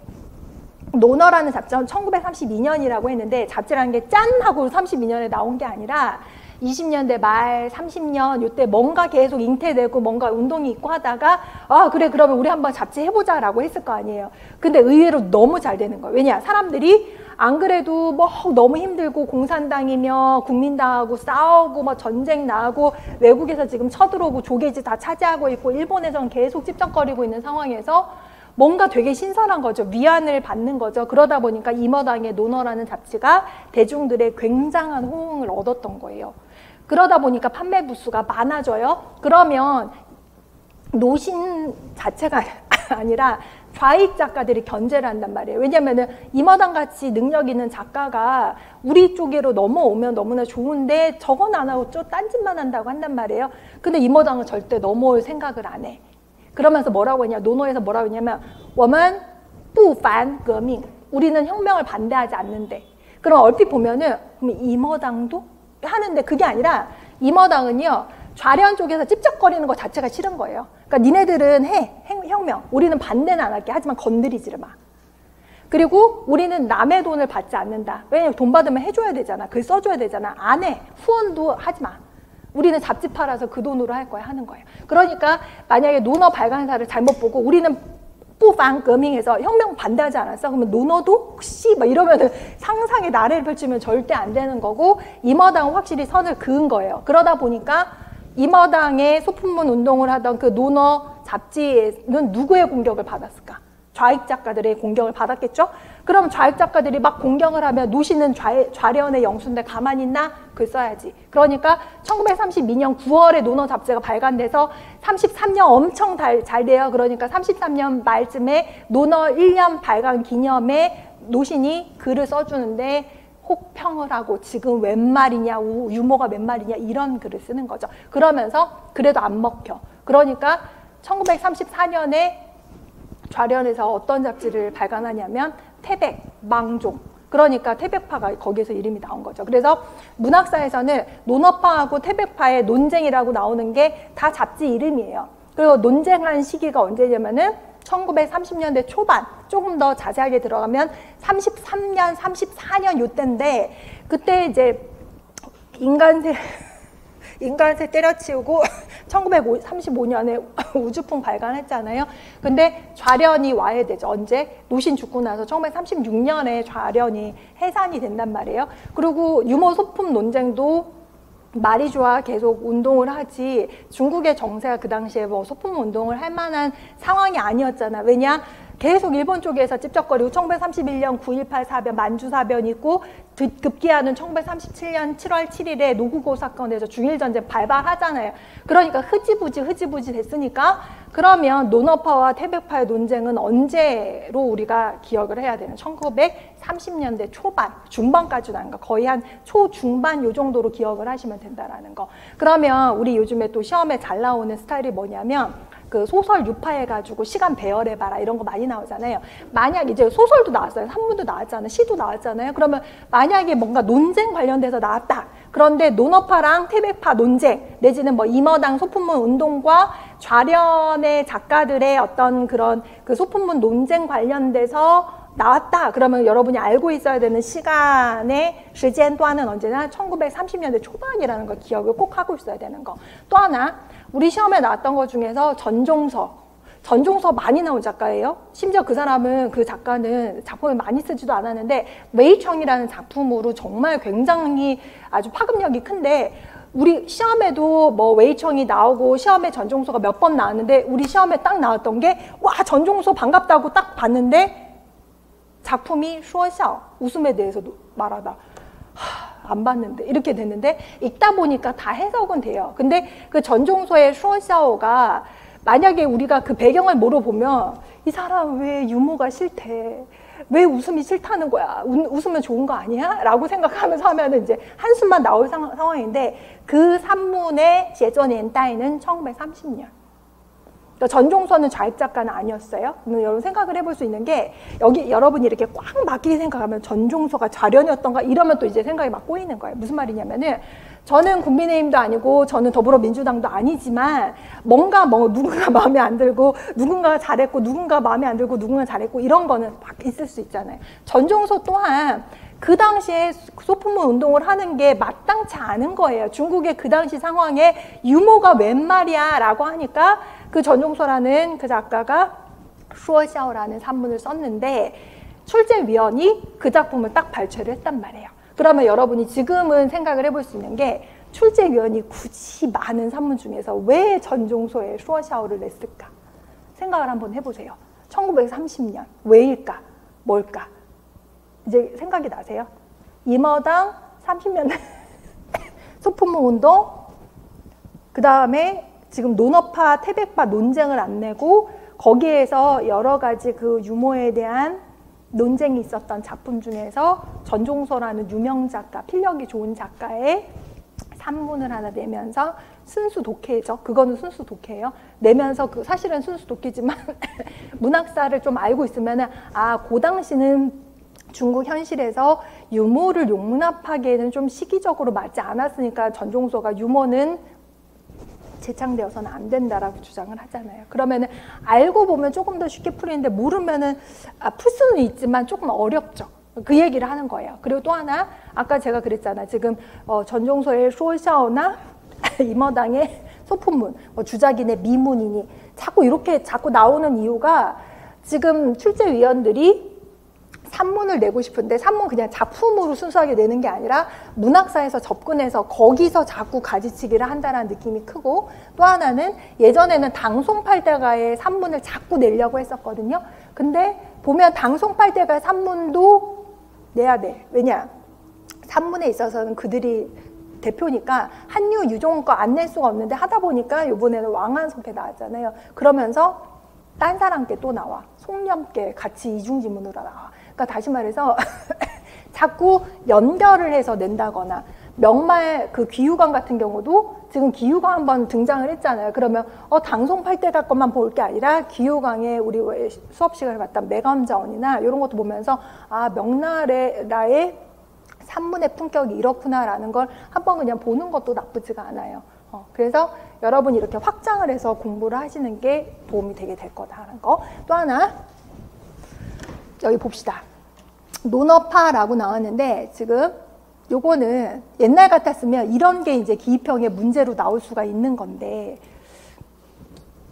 논어라는 잡지는 1932년이라고 했는데 잡지라는 게 짠 하고 32년에 나온 게 아니라 20년대 말 30년 이때 뭔가 계속 잉태되고 뭔가 운동이 있고 하다가 그래 그러면 우리 한번 잡지 해보자 라고 했을 거 아니에요. 근데 의외로 너무 잘 되는 거예요. 왜냐 사람들이 안 그래도 뭐 너무 힘들고 공산당이며 국민당하고 싸우고 막 전쟁 나고 외국에서 지금 쳐들어오고 조개지 다 차지하고 있고 일본에서는 계속 찝쩍거리고 있는 상황에서 뭔가 되게 신선한 거죠. 위안을 받는 거죠. 그러다 보니까 이머당의 논어라는 잡지가 대중들의 굉장한 호응을 얻었던 거예요. 그러다 보니까 판매 부수가 많아져요. 그러면 노신 자체가 아니라 좌익 작가들이 견제를 한단 말이에요. 왜냐면은 이머당 같이 능력 있는 작가가 우리 쪽으로 넘어오면 너무나 좋은데 저건 안 하고 딴짓만 한다고 한단 말이에요. 근데 이머당은 절대 넘어올 생각을 안 해. 그러면서 뭐라고 했냐, 논어에서 뭐라고 했냐면 我们不反革命 우리는 혁명을 반대하지 않는데. 그럼 얼핏 보면은 그럼 이머당도 하는데 그게 아니라 이머당은요 좌련 쪽에서 찝쩍거리는 것 자체가 싫은 거예요. 그러니까 니네들은 해 혁명, 우리는 반대는 안 할게. 하지만 건드리지를 마. 그리고 우리는 남의 돈을 받지 않는다. 왜냐면 돈 받으면 해줘야 되잖아. 글 써줘야 되잖아. 안 해. 후원도 하지 마. 우리는 잡지 팔아서 그 돈으로 할 거야 하는 거예요. 그러니까 만약에 논어 발간사를 잘못 보고 우리는 뿌방革命해서 혁명 반대하지 않았어? 그러면 논어도 혹시 막 이러면은 상상의 나래를 펼치면 절대 안 되는 거고 이머당은 확실히 선을 그은 거예요. 그러다 보니까 이머당의 소품문 운동을 하던 그 논어 잡지는 누구의 공격을 받았을까? 좌익 작가들의 공격을 받았겠죠? 그럼 좌익 작가들이 막 공격을 하면 노신은 좌련의 영수인데 가만히 있나? 글 써야지. 그러니까 1932년 9월에 논어 잡지가 발간돼서 33년 엄청 잘 돼요. 그러니까 33년 말쯤에 논어 1년 발간 기념에 노신이 글을 써주는데 혹평을 하고 지금 웬 말이냐, 유머가 웬 말이냐 이런 글을 쓰는 거죠. 그러면서 그래도 안 먹혀. 그러니까 1934년에 좌련에서 어떤 잡지를 발간하냐면 태백, 망종. 그러니까 태백파가 거기에서 이름이 나온 거죠. 그래서 문학사에서는 논어파하고 태백파의 논쟁이라고 나오는 게 다 잡지 이름이에요. 그리고 논쟁한 시기가 언제냐면은 1930년대 초반, 조금 더 자세하게 들어가면 33년, 34년 요때인데 그때 이제 인간세 때려치우고 1935년에 우주풍 발간했잖아요. 근데 좌련이 와해되죠. 언제? 노신 죽고 나서 1936년에 좌련이 해산이 된단 말이에요. 그리고 유머 소품 논쟁도 말이 좋아 계속 운동을 하지 중국의 정세가 그 당시에 뭐 소품 운동을 할 만한 상황이 아니었잖아. 왜냐? 계속 일본 쪽에서 찝쩍거리고 1931년 9.18 사변, 만주 사변이 있고 급기야는 1937년 7월 7일에 노구고 사건에서 중일전쟁 발발하잖아요. 그러니까 흐지부지 됐으니까 그러면 논어파와 태백파의 논쟁은 언제로 우리가 기억을 해야 되는 1930년대 초반, 중반까지는 아닌가 거의 한 초중반 요 정도로 기억을 하시면 된다라는 거. 그러면 우리 요즘에 또 시험에 잘 나오는 스타일이 뭐냐면 그 소설 유파해가지고 시간 배열해봐라 이런 거 많이 나오잖아요. 만약 이제 소설도 나왔어요. 산문도 나왔잖아요. 시도 나왔잖아요. 그러면 만약에 뭔가 논쟁 관련돼서 나왔다. 그런데 논어파랑 태백파 논쟁 내지는 뭐 임어당 소품문 운동과 좌련의 작가들의 어떤 그런 그 소품문 논쟁 관련돼서 나왔다. 그러면 여러분이 알고 있어야 되는 시간의 시간단은 언제나 1930년대 초반이라는 걸 기억을 꼭 하고 있어야 되는 거. 또 하나 우리 시험에 나왔던 것 중에서 전종서 많이 나온 작가예요. 심지어 그 사람은 그 작가는 작품을 많이 쓰지도 않았는데 웨이청이라는 작품으로 정말 굉장히 아주 파급력이 큰데 우리 시험에도 뭐 웨이청이 나오고 시험에 전종서가 몇 번 나왔는데 우리 시험에 딱 나왔던 게 와 전종서 반갑다고 딱 봤는데 작품이 슈어샤오 웃음에 대해서도 말하다 안 봤는데 이렇게 됐는데 읽다 보니까 다 해석은 돼요. 근데 그 전종서의 슈어샤오가 만약에 우리가 그 배경을 물어보면 이 사람 왜 유머가 싫대? 왜 웃음이 싫다는 거야? 웃으면 좋은 거 아니야? 라고 생각하면서 하면은 이제 한숨만 나올 상황인데 그 산문의 제전年代는 1930년. 그러니까 전종서는 좌익 작가는 아니었어요. 그러면 여러분 생각을 해볼 수 있는 게 여기 여러분이 이렇게 꽉 막히게 생각하면 전종서가 좌련이었던가 이러면 또 이제 생각이 막 꼬이는 거예요. 무슨 말이냐면은 저는 국민의힘도 아니고 저는 더불어민주당도 아니지만 뭔가 누군가 마음에 안 들고 누군가가 잘했고 누군가 마음에 안 들고 누군가 잘했고 이런 거는 막 있을 수 있잖아요. 전종서 또한 그 당시에 소품문 운동을 하는 게 마땅치 않은 거예요. 중국의 그 당시 상황에 유머가 웬 말이야 라고 하니까 그 전종서라는 그 작가가 슈어샤오라는 산문을 썼는데 출제위원이 그 작품을 딱 발췌를 했단 말이에요. 그러면 여러분이 지금은 생각을 해볼 수 있는 게 출제위원이 굳이 많은 산문 중에서 왜 전종서에 슈어샤오를 냈을까? 생각을 한번 해보세요. 1930년 왜일까? 뭘까? 이제 생각이 나세요? 임어당 30년 소품문 운동 그 다음에 지금 논어파, 태백파 논쟁을 안 내고 거기에서 여러 가지 그 유머에 대한 논쟁이 있었던 작품 중에서 전종서라는 유명 작가, 필력이 좋은 작가의 산문을 하나 내면서 순수 독해죠. 그거는 순수 독해예요. 내면서 그 사실은 순수 독해지만 문학사를 좀 알고 있으면은 아, 그 당시는 중국 현실에서 유머를 용납하기에는 좀 시기적으로 맞지 않았으니까 전종서가 유머는 재창되어서는 안 된다라고 주장을 하잖아요. 그러면은 알고 보면 조금 더 쉽게 풀리는데 모르면은 풀 수는 있지만 조금 어렵죠. 그 얘기를 하는 거예요. 그리고 또 하나 아까 제가 그랬잖아. 지금 전종서의 쇼샤오나 임어당의 소품문, 주작인의 미문이니 자꾸 이렇게 자꾸 나오는 이유가 지금 출제위원들이 산문을 내고 싶은데 산문 그냥 작품으로 순수하게 내는 게 아니라 문학사에서 접근해서 거기서 자꾸 가지치기를 한다는 느낌이 크고, 또 하나는 예전에는 당송팔대가의 산문을 자꾸 내려고 했었거든요. 근데 보면 당송팔대가 산문도 내야 돼. 왜냐? 산문에 있어서는 그들이 대표니까 한유 유종은 거 안 낼 수가 없는데, 하다 보니까 이번에는 왕한석에 나왔잖아요. 그러면서 딴 사람께 또 나와. 송렴께 같이 이중지문으로 나와. 그러니까 다시 말해서 자꾸 연결을 해서 낸다거나, 명말 그 기유관 같은 경우도 지금 기유관 한번 등장을 했잖아요. 그러면 당송팔대가 것만 볼 게 아니라 기유관의 우리 수업 시간을 봤던 매감자원이나 이런 것도 보면서 아, 명나라의 산문의 품격이 이렇구나라는 걸 한번 그냥 보는 것도 나쁘지가 않아요. 그래서 여러분이 이렇게 확장을 해서 공부를 하시는 게 도움이 되게 될 거다라는 거. 또 하나 여기 봅시다. 논어파라고 나왔는데, 지금 요거는 옛날 같았으면 이런 게 이제 기입형의 문제로 나올 수가 있는 건데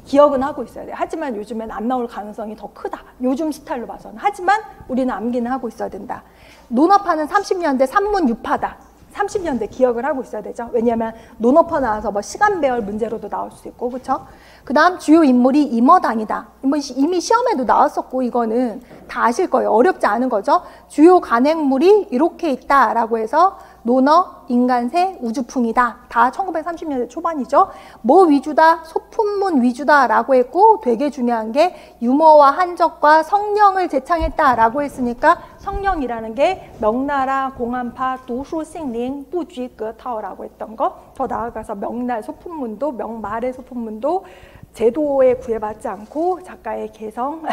기억은 하고 있어야 돼요. 하지만 요즘엔 안 나올 가능성이 더 크다. 요즘 스타일로 봐서는. 하지만 우리는 암기는 하고 있어야 된다. 논어파는 30년대 산문 유파다. 30년대 기억을 하고 있어야 되죠. 왜냐하면 논어파 나와서 뭐 시간 배열 문제로도 나올 수 있고, 그렇죠? 그 다음 주요 인물이 임어당이다. 이미 시험에도 나왔었고 이거는 다 아실 거예요. 어렵지 않은 거죠. 주요 간행물이 이렇게 있다라고 해서 논어, 인간세, 우주풍이다. 다 1930년대 초반이죠. 뭐 위주다? 소품문 위주다라고 했고, 되게 중요한 게 유머와 한적과 성령을 제창했다라고 했으니까 성령이라는 게 명나라 공안파 도수싱링 부쥐거타오라고 했던 거. 더 나아가서 명날 소품문도, 명말의 소품문도 제도에 구애받지 않고 작가의 개성,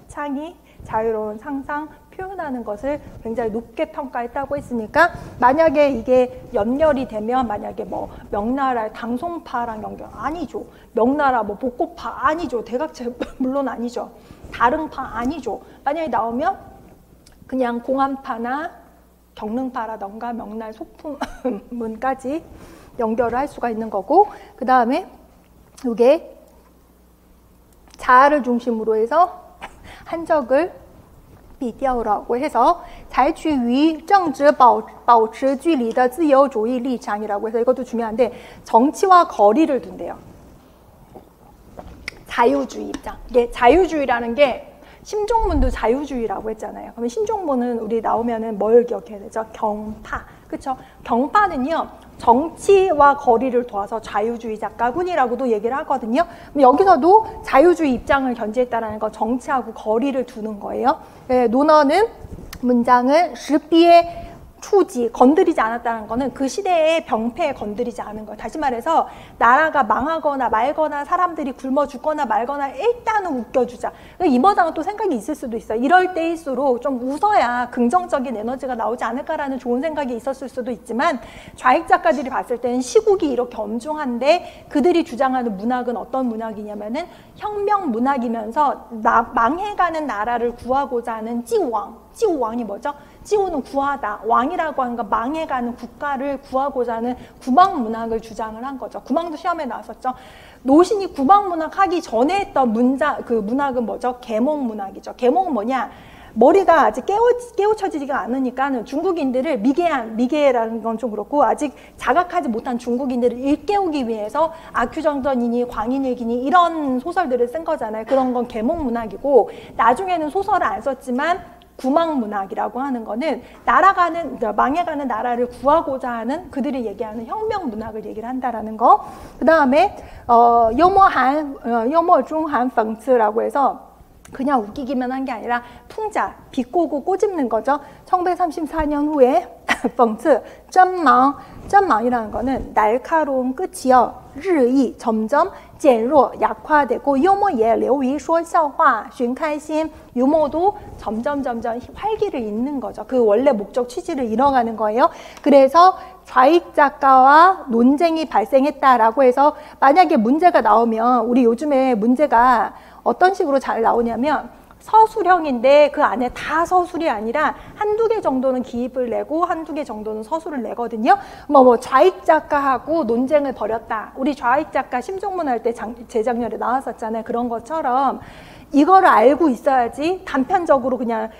창의, 자유로운 상상, 표현하는 것을 굉장히 높게 평가했다고 했으니까, 만약에 이게 연결이 되면, 만약에 뭐 명나라의 당송파랑 연결, 아니죠. 명나라 뭐 복고파, 아니죠. 대각체 물론 아니죠. 다릉파, 아니죠. 만약에 나오면 그냥 공안파나 경릉파라던가 명날 소품문까지 연결을 할 수가 있는 거고, 그 다음에 이게 자아를 중심으로 해서 한적을 비디오라고 해서 采取与政治保持距离的自由主义立场이라고 해서, 이것도 중요한데 정치와 거리를 둔대요. 자유주의 입장. 이게 자유주의라는 게 심종문도 자유주의라고 했잖아요. 그러면 심종문은 우리 나오면은 뭘 기억해야 되죠? 경파. 그렇죠? 경파는요, 정치와 거리를 두어서 자유주의 작가군이라고도 얘기를 하거든요. 여기서도 자유주의 입장을 견지했다는 건 정치하고 거리를 두는 거예요. 논어는 문장을 시비에 추지, 건드리지 않았다는 거는 그 시대의 병폐에 건드리지 않은 거예요. 다시 말해서 나라가 망하거나 말거나 사람들이 굶어 죽거나 말거나 일단은 웃겨주자. 임어당은 또 생각이 있을 수도 있어요. 이럴 때일수록 좀 웃어야 긍정적인 에너지가 나오지 않을까라는 좋은 생각이 있었을 수도 있지만, 좌익 작가들이 봤을 때는 시국이 이렇게 엄중한데 그들이 주장하는 문학은 어떤 문학이냐면은 혁명 문학이면서 망해가는 나라를 구하고자 하는 찌우왕이 뭐죠? 찌우는 구하다. 왕이라고 하는 건 망해가는 국가를 구하고자 하는 구망문학을 주장을 한 거죠. 구망도 시험에 나왔었죠. 노신이 구망문학 하기 전에 했던 문학은 뭐죠? 계몽문학이죠. 계몽은 뭐냐? 머리가 아직 깨우쳐지지가 않으니까 중국인들을 미개라는 건 좀 그렇고, 아직 자각하지 못한 중국인들을 일깨우기 위해서 아큐정전이니 광인일기니 이런 소설들을 쓴 거잖아요. 그런 건 계몽문학이고, 나중에는 소설을 안 썼지만 구망문학이라고 하는 거는 망해가는 나라를 구하고자 하는 그들이 얘기하는 혁명문학을 얘기를 한다라는 거. 그 다음에幽默中含 讽刺라고 해서 그냥 웃기기만 한 게 아니라 풍자, 비꼬고 꼬집는 거죠. 1934년 후에 讽刺, 전망이라는 거는 날카로운 끝이요. 日益 점점 减弱 약화되고, 幽默也流于说笑话寻开心, 유머도 점점 활기를 잃는 거죠. 그 원래 목적 취지를 잃어가는 거예요. 그래서 좌익 작가와 논쟁이 발생했다라고 해서, 만약에 문제가 나오면, 우리 요즘에 문제가 어떤 식으로 잘 나오냐면 서술형인데 그 안에 다 서술이 아니라 한두 개 정도는 기입을 내고 한두 개 정도는 서술을 내거든요. 뭐 좌익 작가하고 논쟁을 벌였다. 우리 좌익 작가 심정문 할 때 재작년에 나왔었잖아요. 그런 것처럼 이거를 알고 있어야지 단편적으로 그냥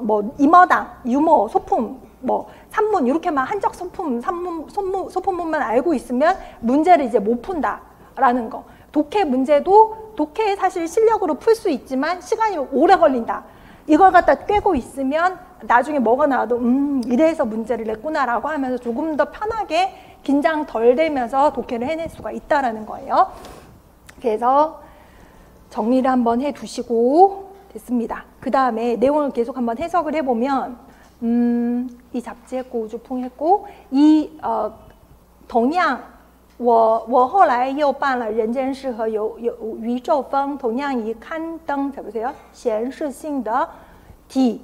뭐 임어당, 유머, 소품, 뭐 산문 이렇게만 한적 소품, 소품문만 알고 있으면 문제를 이제 못 푼다라는 거. 독해 문제도 독해 사실 실력으로 풀 수 있지만 시간이 오래 걸린다. 이걸 갖다 꿰고 있으면 나중에 뭐가 나와도 이래서 문제를 냈구나라고 하면서 조금 더 편하게 긴장 덜 되면서 독해를 해낼 수가 있다라는 거예요. 그래서 정리를 한번 해두시고 됐습니다. 그 다음에 내용을 계속 한번 해석을 해보면 이 잡지 했고 우주풍 했고 이同样我后来又办了人间世和有宇宙风同样以刊登자 보세요. 显示性的 D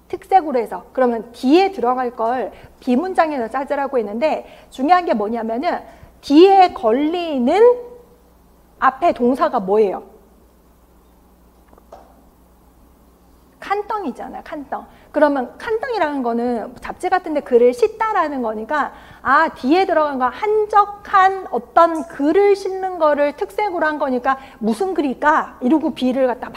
특색으로 해서 그러면 D에 들어갈 걸 비문장에서 찾으라고 했는데 중요한 게 뭐냐면은 D에 걸리는 앞에 동사가 뭐예요? 칸덩이잖아요. 칸덩. 그러면 칸덩이라는 거는 잡지 같은 데 글을 싣다라는 거니까 아 뒤에 들어간 거 한적한 어떤 글을 싣는 거를 특색으로 한 거니까 무슨 글일까? 이러고 B를 갖다 막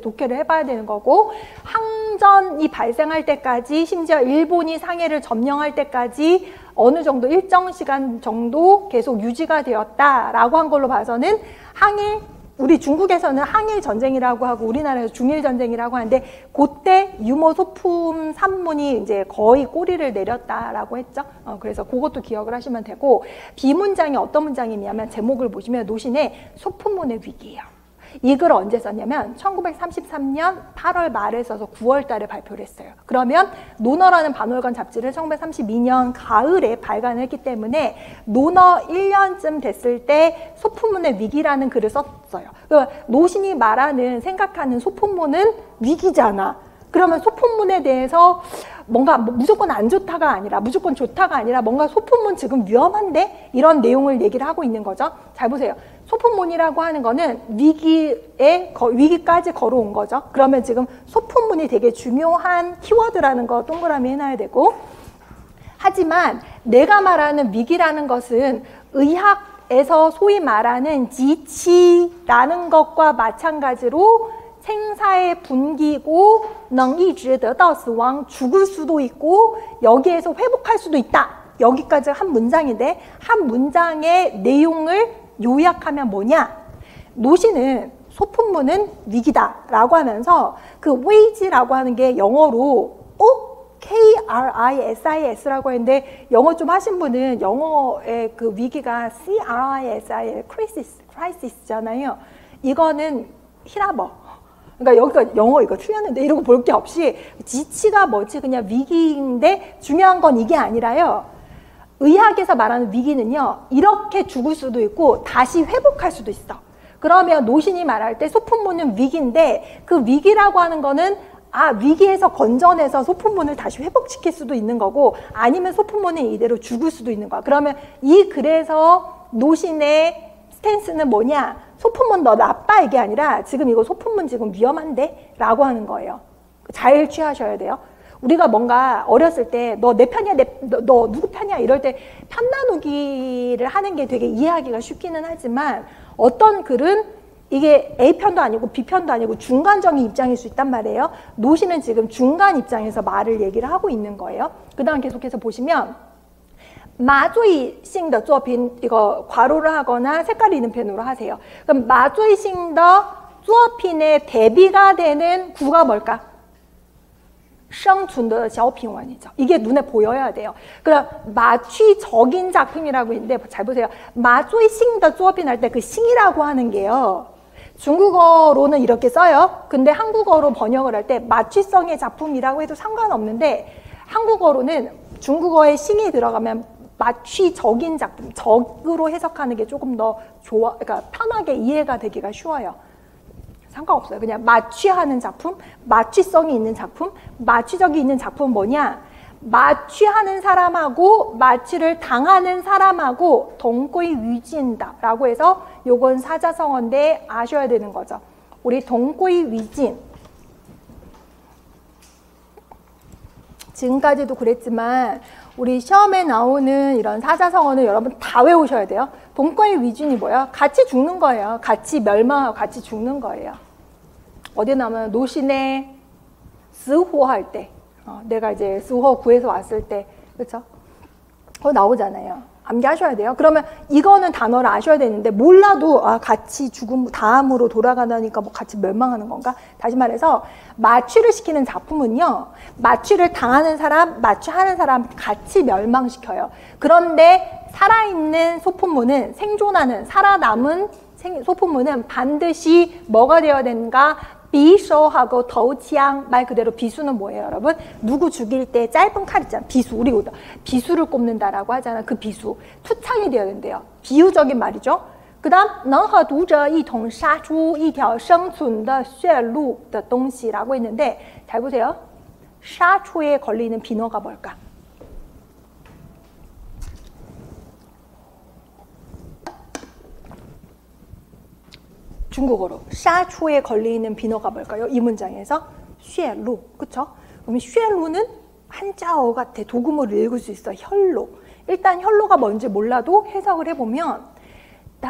독해를 해봐야 되는 거고 항전이 발생할 때까지 심지어 일본이 상해를 점령할 때까지 어느 정도 일정 시간 정도 계속 유지가 되었다라고 한 걸로 봐서는 항일 우리 중국에서는 항일 전쟁이라고 하고 우리나라에서 중일 전쟁이라고 하는데 그때 유머 소품 산문이 이제 거의 꼬리를 내렸다라고 했죠. 그래서 그것도 기억을 하시면 되고 비문장이 어떤 문장이냐면 제목을 보시면 노신의 소품문의 위기예요. 이 글을 언제 썼냐면 1933년 8월 말에 써서 9월 달에 발표를 했어요. 그러면 논어라는 반월간 잡지를 1932년 가을에 발간을 했기 때문에 논어 1년쯤 됐을 때 소품문의 위기라는 글을 썼어요. 그러니까 노신이 말하는 생각하는 소품문은 위기잖아. 그러면 소품문에 대해서 뭔가 무조건 안 좋다가 아니라 무조건 좋다가 아니라 뭔가 소품문 지금 위험한데? 이런 내용을 얘기를 하고 있는 거죠. 잘 보세요. 소품문이라고 하는 거는 위기까지 걸어온 거죠. 그러면 지금 소품문이 되게 중요한 키워드라는 거 동그라미 해놔야 되고 하지만 내가 말하는 위기라는 것은 의학에서 소위 말하는 지치라는 것과 마찬가지로 생사의 분기고 능이지得到死亡 죽을 수도 있고 여기에서 회복할 수도 있다. 여기까지 한 문장인데 한 문장의 내용을 요약하면 뭐냐? 노신은 소품문은 위기다라고 하면서 그 웨이지라고 하는 게 영어로 KRISIS라고 했는데 영어 좀 하신 분은 영어의 그 위기가 CRISI, crisis잖아요. 이거는 히라버. 그러니까 여기가 영어 이거 틀렸는데 이러고 볼 게 없이 지치가 뭐지 그냥 위기인데 중요한 건 이게 아니라요. 의학에서 말하는 위기는요. 이렇게 죽을 수도 있고 다시 회복할 수도 있어. 그러면 노신이 말할 때 소품문은 위기인데 그 위기라고 하는 거는 위기에서 건져내서 소품문을 다시 회복시킬 수도 있는 거고 아니면 소품문이 이대로 죽을 수도 있는 거야. 그러면 이 글에서 노신의 스탠스는 뭐냐? 소품문 너 나빠 이게 아니라 지금 이거 소품문 지금 위험한데? 라고 하는 거예요. 잘 취하셔야 돼요. 우리가 뭔가 어렸을 때 너 내 편이야, 너 누구 편이야 이럴 때 편 나누기를 하는 게 되게 이해하기가 쉽기는 하지만 어떤 글은 이게 A편도 아니고 B편도 아니고 중간적인 입장일 수 있단 말이에요. 노신은 지금 중간 입장에서 말을 얘기를 하고 있는 거예요. 그 다음 계속해서 보시면 마조이싱더作品 이거 괄호를 하거나 색깔이 있는 펜으로 하세요. 그럼 마조이싱더 作品의 대비가 되는 구가 뭘까? 生存的小品文이죠. 이게 눈에 보여야 돼요. 그럼 마취적인 작품이라고 있는데 잘 보세요. 마조이싱더 作品할 때 그 싱이라고 하는 게요. 중국어로는 이렇게 써요. 근데 한국어로 번역을 할 때 마취성의 작품이라고 해도 상관없는데 한국어로는 중국어에 싱이 들어가면 마취적인 작품, 적으로 해석하는 게 조금 더 그러니까 편하게 이해가 되기가 쉬워요. 상관없어요. 그냥 마취하는 작품, 마취성이 있는 작품, 마취적이 있는 작품은 뭐냐? 마취하는 사람하고 마취를 당하는 사람하고 동거의 위진다라고 해서 요건 사자성어인데 아셔야 되는 거죠. 우리 동거의 위진, 지금까지도 그랬지만 우리 시험에 나오는 이런 사자성어는 여러분 다 외우셔야 돼요. 동거의 위준이 뭐야? 같이 죽는 거예요. 같이 멸망하고 같이 죽는 거예요. 어디 나오면 노신의 스호 할 때, 내가 이제 스호 구에서 왔을 때, 그렇죠? 그거 나오잖아요. 암기하셔야 돼요. 그러면 이거는 단어를 아셔야 되는데 몰라도 같이 죽음 다음으로 돌아가다니까 뭐 같이 멸망하는 건가? 다시 말해서 마취를 시키는 작품은요. 마취를 당하는 사람, 마취하는 사람 같이 멸망시켜요. 그런데 살아있는 소품문은 생존하는 살아남은 소품문은 반드시 뭐가 되어야 되는가? 비쇼하고 더우치양 말 그대로 비수는 뭐예요, 여러분? 누구 죽일 때 짧은 칼 있잖아. 비수. 우리 비수를 꼽는다라고 하잖아. 그 비수. 투창이 되어야 된대요. 비유적인 말이죠. 그 다음, 能和读者一同杀出一条生存的血路的东西라고 했는데, 잘 보세요. 샤초에 걸리는 비너가 뭘까? 중국어로 샤초에 걸리는 비너가 뭘까요? 이 문장에서 쉐루, 그쵸? 그럼 쉐루는 한자어 같아. 도금으로 읽을 수 있어. 혈로. 일단 혈로가 뭔지 몰라도 해석을 해보면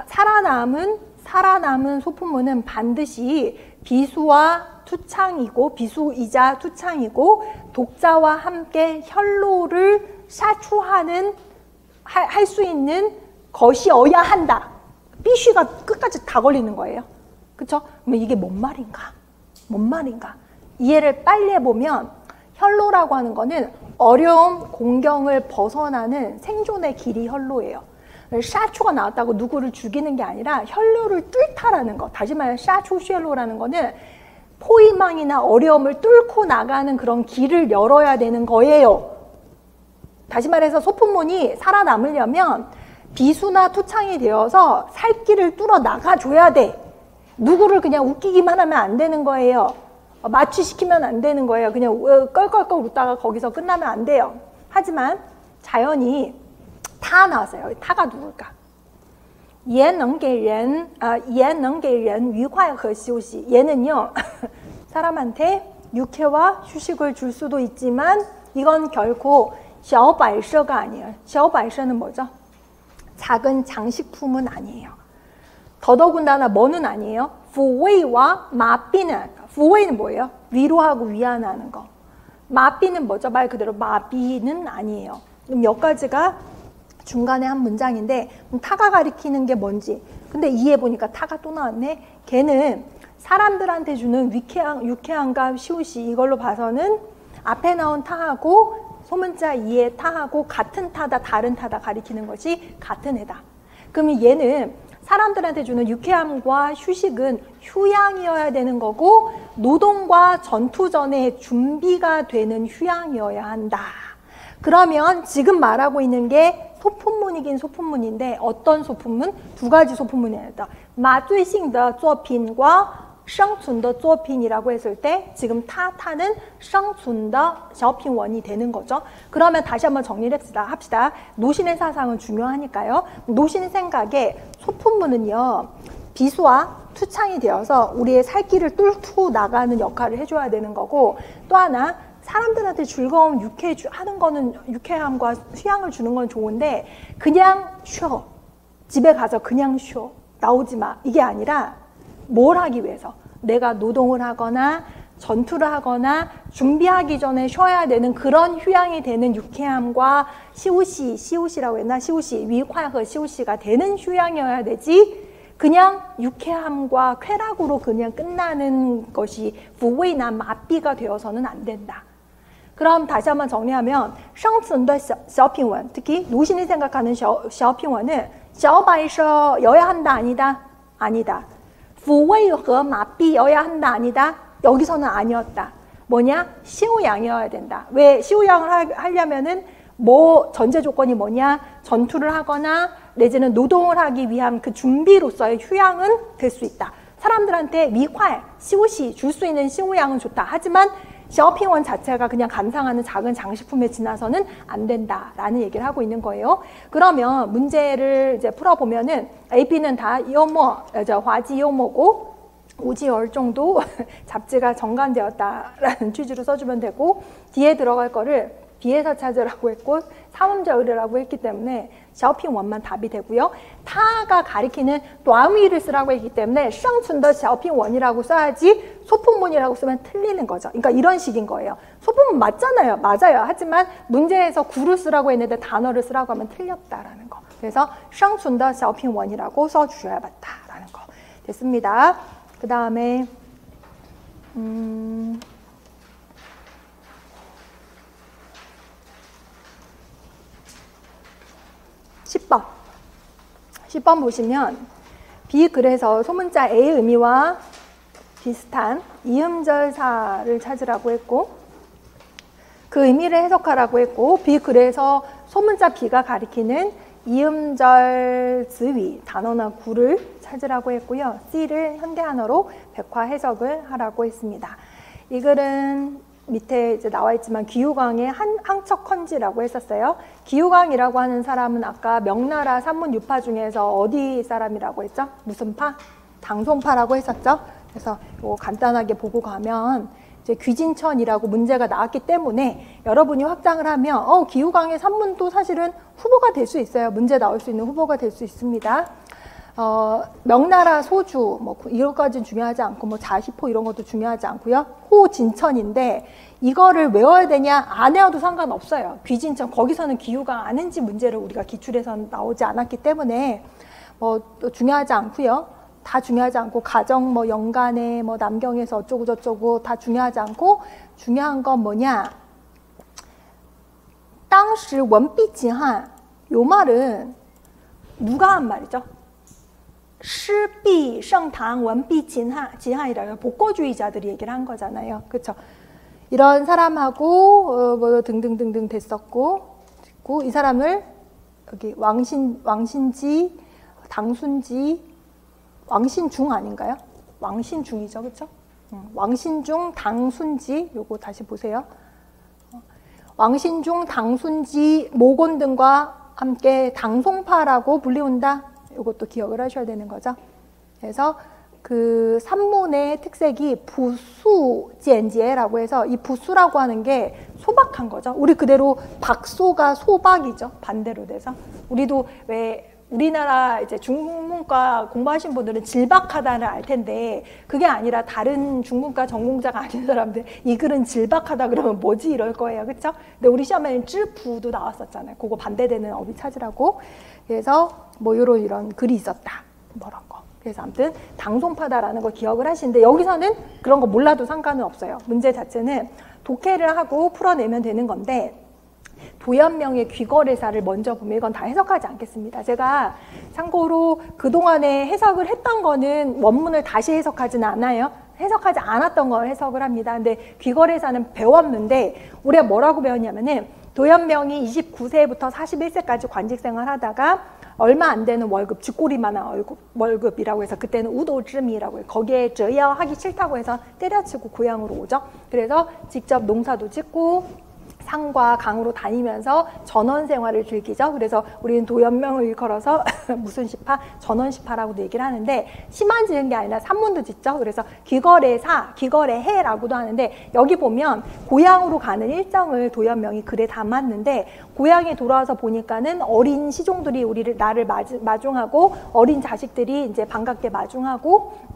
살아남은 소품문은 반드시 비수와 투창이고 비수이자 투창이고 독자와 함께 혈로를 샤추하는 할 수 있는 것이어야 한다. 삐쉬가 끝까지 다 걸리는 거예요. 그쵸? 그럼 이게 뭔 말인가? 뭔 말인가? 이해를 빨리 해보면 혈로라고 하는 거는 어려움, 공경을 벗어나는 생존의 길이 혈로예요. 샤초가 나왔다고 누구를 죽이는 게 아니라 혈로를 뚫다라는 거. 다시 말해 샤초 쉐로라는 거는 포위망이나 어려움을 뚫고 나가는 그런 길을 열어야 되는 거예요. 다시 말해서 소품문이 살아남으려면 비수나 투창이 되어서 살 길을 뚫어 나가줘야 돼. 누구를 그냥 웃기기만 하면 안 되는 거예요. 마취시키면 안 되는 거예요. 그냥 껄껄껄 웃다가 거기서 끝나면 안 돼요. 하지만 자연이 타 나왔어요. 타가 누굴까? 也能给人愉快和休息. 얘는요. 사람한테 유쾌와 휴식을 줄 수도 있지만 이건 결코 小摆设가 아니에요. 小摆设는 뭐죠? 작은 장식품은 아니에요. 더더군다나 뭐는 아니에요? 抚慰와 마비는, 抚慰는 뭐예요? 위로하고 위안하는 거. 마비는 뭐죠? 말 그대로 마비는 아니에요. 그럼 몇 가지가 중간에 한 문장인데 타가 가리키는 게 뭔지. 근데 이해해보니까 타가 또 나왔네. 걔는 사람들한테 주는 유쾌함과 시우시 이걸로 봐서는 앞에 나온 타하고 소문자 2의 타하고 같은 타다 다른 타다 가리키는 것이 같은 애다. 그러면 얘는 사람들한테 주는 유쾌함과 휴식은 휴양이어야 되는 거고 노동과 전투 전에 준비가 되는 휴양이어야 한다. 그러면 지금 말하고 있는 게 소품문이긴 소품문인데 어떤 소품문? 두 가지 소품문이었다. 마주이싱의作品과 生存的作品이라고 했을 때 지금 타는 生存的小品文이 되는 거죠. 그러면 다시 한번 정리를 합시다. 노신의 사상은 중요하니까요. 노신의 생각에 소품문은요. 비수와 투창이 되어서 우리의 살 길을 뚫고 나가는 역할을 해줘야 되는 거고 또 하나 사람들한테 즐거움, 하는 거는 유쾌함과 휴양을 주는 건 좋은데 그냥 쉬어. 집에 가서 그냥 쉬어. 나오지 마. 이게 아니라 뭘 하기 위해서? 내가 노동을 하거나 전투를 하거나 준비하기 전에 쉬어야 되는 그런 휴양이 되는 유쾌함과 시우시라고 했나? 시우시, 위화和시우시가 되는 휴양이어야 되지 그냥 유쾌함과 쾌락으로 그냥 끝나는 것이 부웨이나 마비가 되어서는 안 된다. 그럼 다시 한번 정리하면 生存的小品文 특히 노신이 생각하는 小品文은 小摆设여야 한다 아니다? 아니다. 抚慰和麻痹여야 한다 아니다? 여기서는 아니었다. 뭐냐? 시우양이어야 된다. 왜 시우양을 하려면은 뭐 전제 조건이 뭐냐? 전투를 하거나 내지는 노동을 하기 위한 그 준비로서의 휴양은 될 수 있다. 사람들한테 미활, 시우시 줄 수 있는 시우양은 좋다. 하지만 샤오핑원 자체가 그냥 감상하는 작은 장식품에 지나서는 안 된다라는 얘기를 하고 있는 거예요. 그러면 문제를 이제 풀어보면은 A, B는 다 요모, 화지 요모고 오지열 정도 잡지가 정관되었다라는 취지로 써주면 되고, 뒤에 들어갈 거를 비에서 찾으라고 했고 삼음자 의뢰라고 했기 때문에 샤오핑원만 답이 되고요. 타가 가리키는 또아미를 쓰라고 했기 때문에 쌍춘더 샤오핑원이라고 써야지 소품문이라고 쓰면 틀리는 거죠. 그러니까 이런 식인 거예요. 소품문 맞잖아요. 맞아요. 하지만 문제에서 구를 쓰라고 했는데 단어를 쓰라고 하면 틀렸다라는 거. 그래서 쌍춘더 샤오핑원이라고 써주셔야겠다라는 거. 됐습니다. 그 다음에 10번 보시면 비글에서 소문자 A의 의미와 비슷한 이음절사를 찾으라고 했고 그 의미를 해석하라고 했고 비글에서 소문자 B가 가리키는 이음절 즈위 단어나 구를 찾으라고 했고요. C를 현대한어로 백화 해석을 하라고 했습니다. 이 글은 밑에 이제 나와 있지만 기후광의 항척헌지라고 했었어요. 기후광이라고 하는 사람은 아까 명나라 산문 유파 중에서 어디 사람이라고 했죠? 무슨 파? 당송파라고 했었죠. 그래서 이거 간단하게 보고 가면 이제 귀진천이라고 문제가 나왔기 때문에 여러분이 확장을 하면 기후광의 산문도 사실은 후보가 될 수 있어요. 문제 나올 수 있는 후보가 될 수 있습니다. 명나라 소주 뭐 이것까지는 중요하지 않고 뭐 자시포 이런 것도 중요하지 않고요. 호진천인데 이거를 외워야 되냐 안 외워도 상관없어요. 귀진천 거기서는 기후가 아는지 문제를 우리가 기출해서 나오지 않았기 때문에 뭐 또 중요하지 않고요. 다 중요하지 않고 가정 뭐 연간에 뭐 남경에서 어쩌고 저쩌고 다 중요하지 않고 중요한 건 뭐냐? 당시 원비진한 요 말은 누가 한 말이죠? 시비 성당 원비 진한이라고 복고주의자들이 얘기를 한 거잖아요. 그렇죠? 이런 사람하고 뭐 등등등등 됐었고 이 사람을 여기 왕신지 당순지 왕신중 아닌가요? 왕신중이죠. 그렇죠? 왕신중 당순지 요거 다시 보세요. 왕신중 당순지 모곤 등과 함께 당송파라고 불리운다. 이것도 기억을 하셔야 되는 거죠. 그래서 그 산문의 특색이 부수젠제라고 해서 이 부수라고 하는 게 소박한 거죠. 우리 그대로 박소가 소박이죠. 반대로 돼서 우리도 왜 우리나라 이제 중문과 공부하신 분들은 질박하다를 알 텐데 그게 아니라 다른 중문과 전공자가 아닌 사람들 이 글은 질박하다 그러면 뭐지 이럴 거예요. 그렇죠? 근데 우리 시험에는 쯔부도 나왔었잖아요. 그거 반대되는 어휘 찾으라고. 그래서 뭐 이런 글이 있었다. 뭐 이런 거. 그래서 아무튼 당송파다라는 거 기억을 하시는데 여기서는 그런 거 몰라도 상관은 없어요. 문제 자체는 독해를 하고 풀어내면 되는 건데 도연명의 귀거래사를 먼저 보면 이건 다 해석하지 않겠습니다. 제가 참고로 그동안에 해석을 했던 거는 원문을 다시 해석하지는 않아요. 해석하지 않았던 걸 해석을 합니다. 근데 귀거래사는 배웠는데 우리가 뭐라고 배웠냐면은 도연명이 29세부터 41세까지 관직 생활하다가 얼마 안 되는 월급, 쥐꼬리만한 월급이라고 해서 그때는 우도즈미라고 해요. 거기에 저야 하기 싫다고 해서 때려치고 고향으로 오죠. 그래서 직접 농사도 짓고 산과 강으로 다니면서 전원 생활을 즐기죠. 그래서 우리는 도연명을 일컬어서 무슨 시파? 전원시파라고도 얘기를 하는데 시만 지은 게 아니라 산문도 짓죠. 그래서 귀거래사, 귀거래해라고도 하는데 여기 보면 고향으로 가는 일정을 도연명이 글에 담았는데 고향에 돌아와서 보니까는 어린 시종들이 나를 마중하고 어린 자식들이 이제 반갑게 마중하고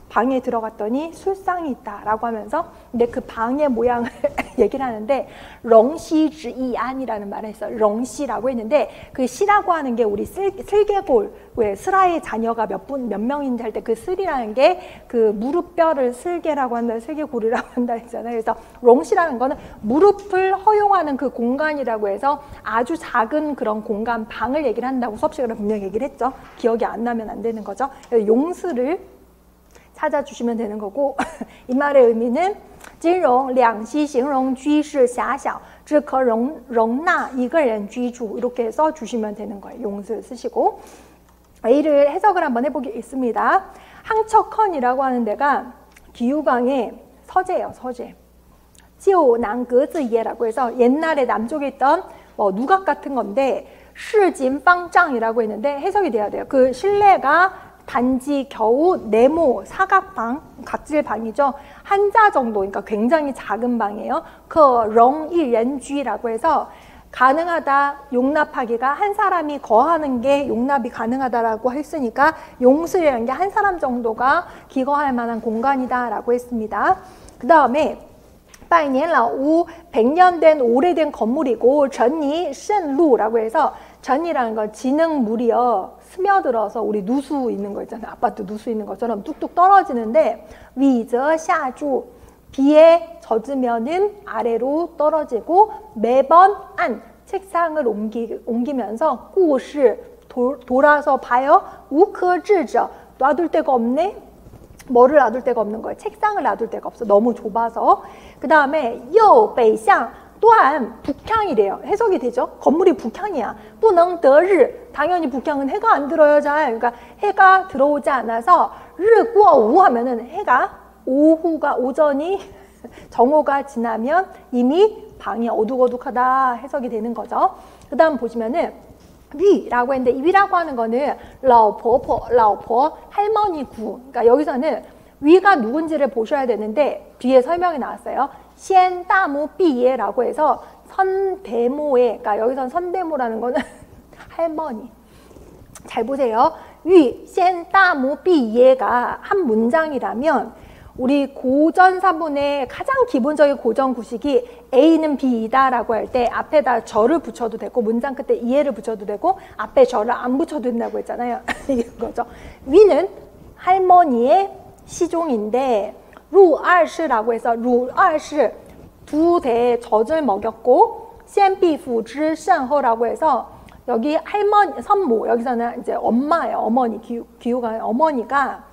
방에 들어갔더니 술상이 있다라고 하면서 근데 그 방의 모양을 얘기를 하는데 렁시즈이안이라는 말을 했어요. 렁시라고 했는데 그 시라고 하는 게 우리 슬개골 왜 슬아의 자녀가 몇 명인지 할 때 그 슬이라는 게 그 무릎뼈를 슬개라고 한다 슬개골이라고 한다 했잖아요. 그래서 렁시라는 거는 무릎을 허용하는 그 공간이라고 해서 아주 작은 그런 공간 방을 얘기를 한다고 수업 시간에 분명히 얘기를 했죠. 기억이 안 나면 안 되는 거죠. 용스를 찾아주시면 되는 거고 이 말의 의미는 金融两栖形容居室狭小只可容纳一个人居住 이렇게 써주시면 되는 거예요. 용스 쓰시고 A를 해석을 한번 해보겠습니다. 항척헌이라고 하는 데가 기후광의 서재예요. 서재. 旧南格子예라고 해서 옛날에 남쪽에 있던 뭐 누각 같은 건데 시진방장이라고 했는데 해석이 돼야 돼요. 그 실내가 단지 겨우 네모 사각방, 각질방이죠. 한자 정도, 그러니까 굉장히 작은 방이에요. 그 롱이렌쥐라고 해서 가능하다, 용납하기가 한 사람이 거하는 게 용납이 가능하다라고 했으니까 용술이라는 게 한 사람 정도가 기거할 만한 공간이다라고 했습니다. 그 다음에 百年老屋, 100년 된 오래된 건물이고 전이 신루라고 해서 전이라는 건 지능물이요. 스며들어서 우리 누수 있는 거 있잖아요. 아파트 누수 있는 것처럼 뚝뚝 떨어지는데 위저 샤주 비에 젖으면은 아래로 떨어지고 매번 안 책상을 옮기면서 故事 돌아서 봐요. 无可置者 놔둘 데가 없네. 뭐를 놔둘 데가 없는 거예요. 책상을 놔둘 데가 없어. 너무 좁아서. 그 다음에 요北向 또한 북향이래요. 해석이 되죠. 건물이 북향이야. 不能得日 당연히 북향은 해가 안 들어요. 잘. 그러니까 해가 들어오지 않아서 日过午 하면은 해가 오후가 오전이 정오가 지나면 이미 방이 어둑어둑하다 해석이 되는 거죠. 그 다음 보시면은 위라고 했는데 이 위라고 하는 거는 라오포 할머니 구. 그러니까 여기서는 위가 누군지를 보셔야 되는데 뒤에 설명이 나왔어요. 시엔다무 삐예라고 해서 선대모에, 그러니까 여기선 선대모라는 거는 할머니. 잘 보세요. 위 시엔다무 삐예가 한 문장이라면 우리 고전사문의 가장 기본적인 고전 구식이 A는 B이다 라고 할 때 앞에다 절을 붙여도 되고 문장 끝에 이해를 붙여도 되고 앞에 절을 안 붙여도 된다고 했잖아요. 이런 거죠. 위는 할머니의 시종인데 루아시라고 해서 루아시 두 대의 젖을 먹였고 시엔비푸즈선호라고 해서 여기 할머니 선모 여기서는 이제 엄마예요. 어머니 기후가 어머니가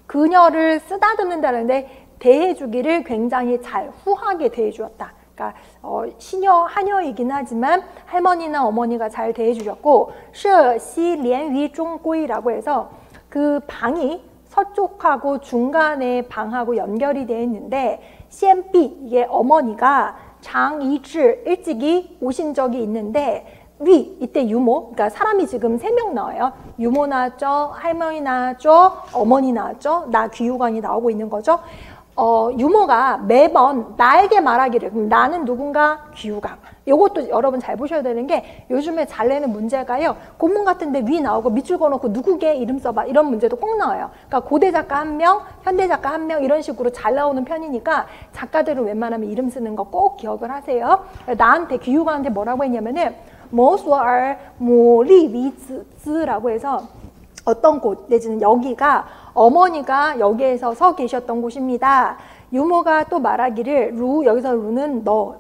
그녀를 쓰다듬는다는데 대해주기를 굉장히 잘 후하게 대해주었다. 그러니까 한여이긴 하지만 할머니나 어머니가 잘 대해주셨고 셔시련위종구이라고 해서 그 방이 서쪽하고 중간에 방하고 연결이 되어 있는데 시엔비 이게 어머니가 장이즈 일찍이 오신 적이 있는데 위 이때 유모 그러니까 사람이 지금 3명 나와요. 유모 나왔죠. 할머니 나왔죠. 어머니 나왔죠. 나 귀유관이 나오고 있는 거죠. 유모가 매번 나에게 말하기를 그럼 나는 누군가 귀유관. 이것도 여러분 잘 보셔야 되는 게 요즘에 잘 내는 문제가요. 고문 같은데 위 나오고 밑줄 그어놓고 누구게 이름 써봐 이런 문제도 꼭 나와요. 그러니까 고대 작가 1명, 현대 작가 1명 이런 식으로 잘 나오는 편이니까 작가들은 웬만하면 이름 쓰는 거 꼭 기억을 하세요. 나한테 귀유관한테 뭐라고 했냐면은 某所尔牡蛎为子라고 해서 어떤 곳 내지는 여기가 어머니가 여기에서 서 계셨던 곳입니다. 유모가 또 말하기를 루 여기서 루는 너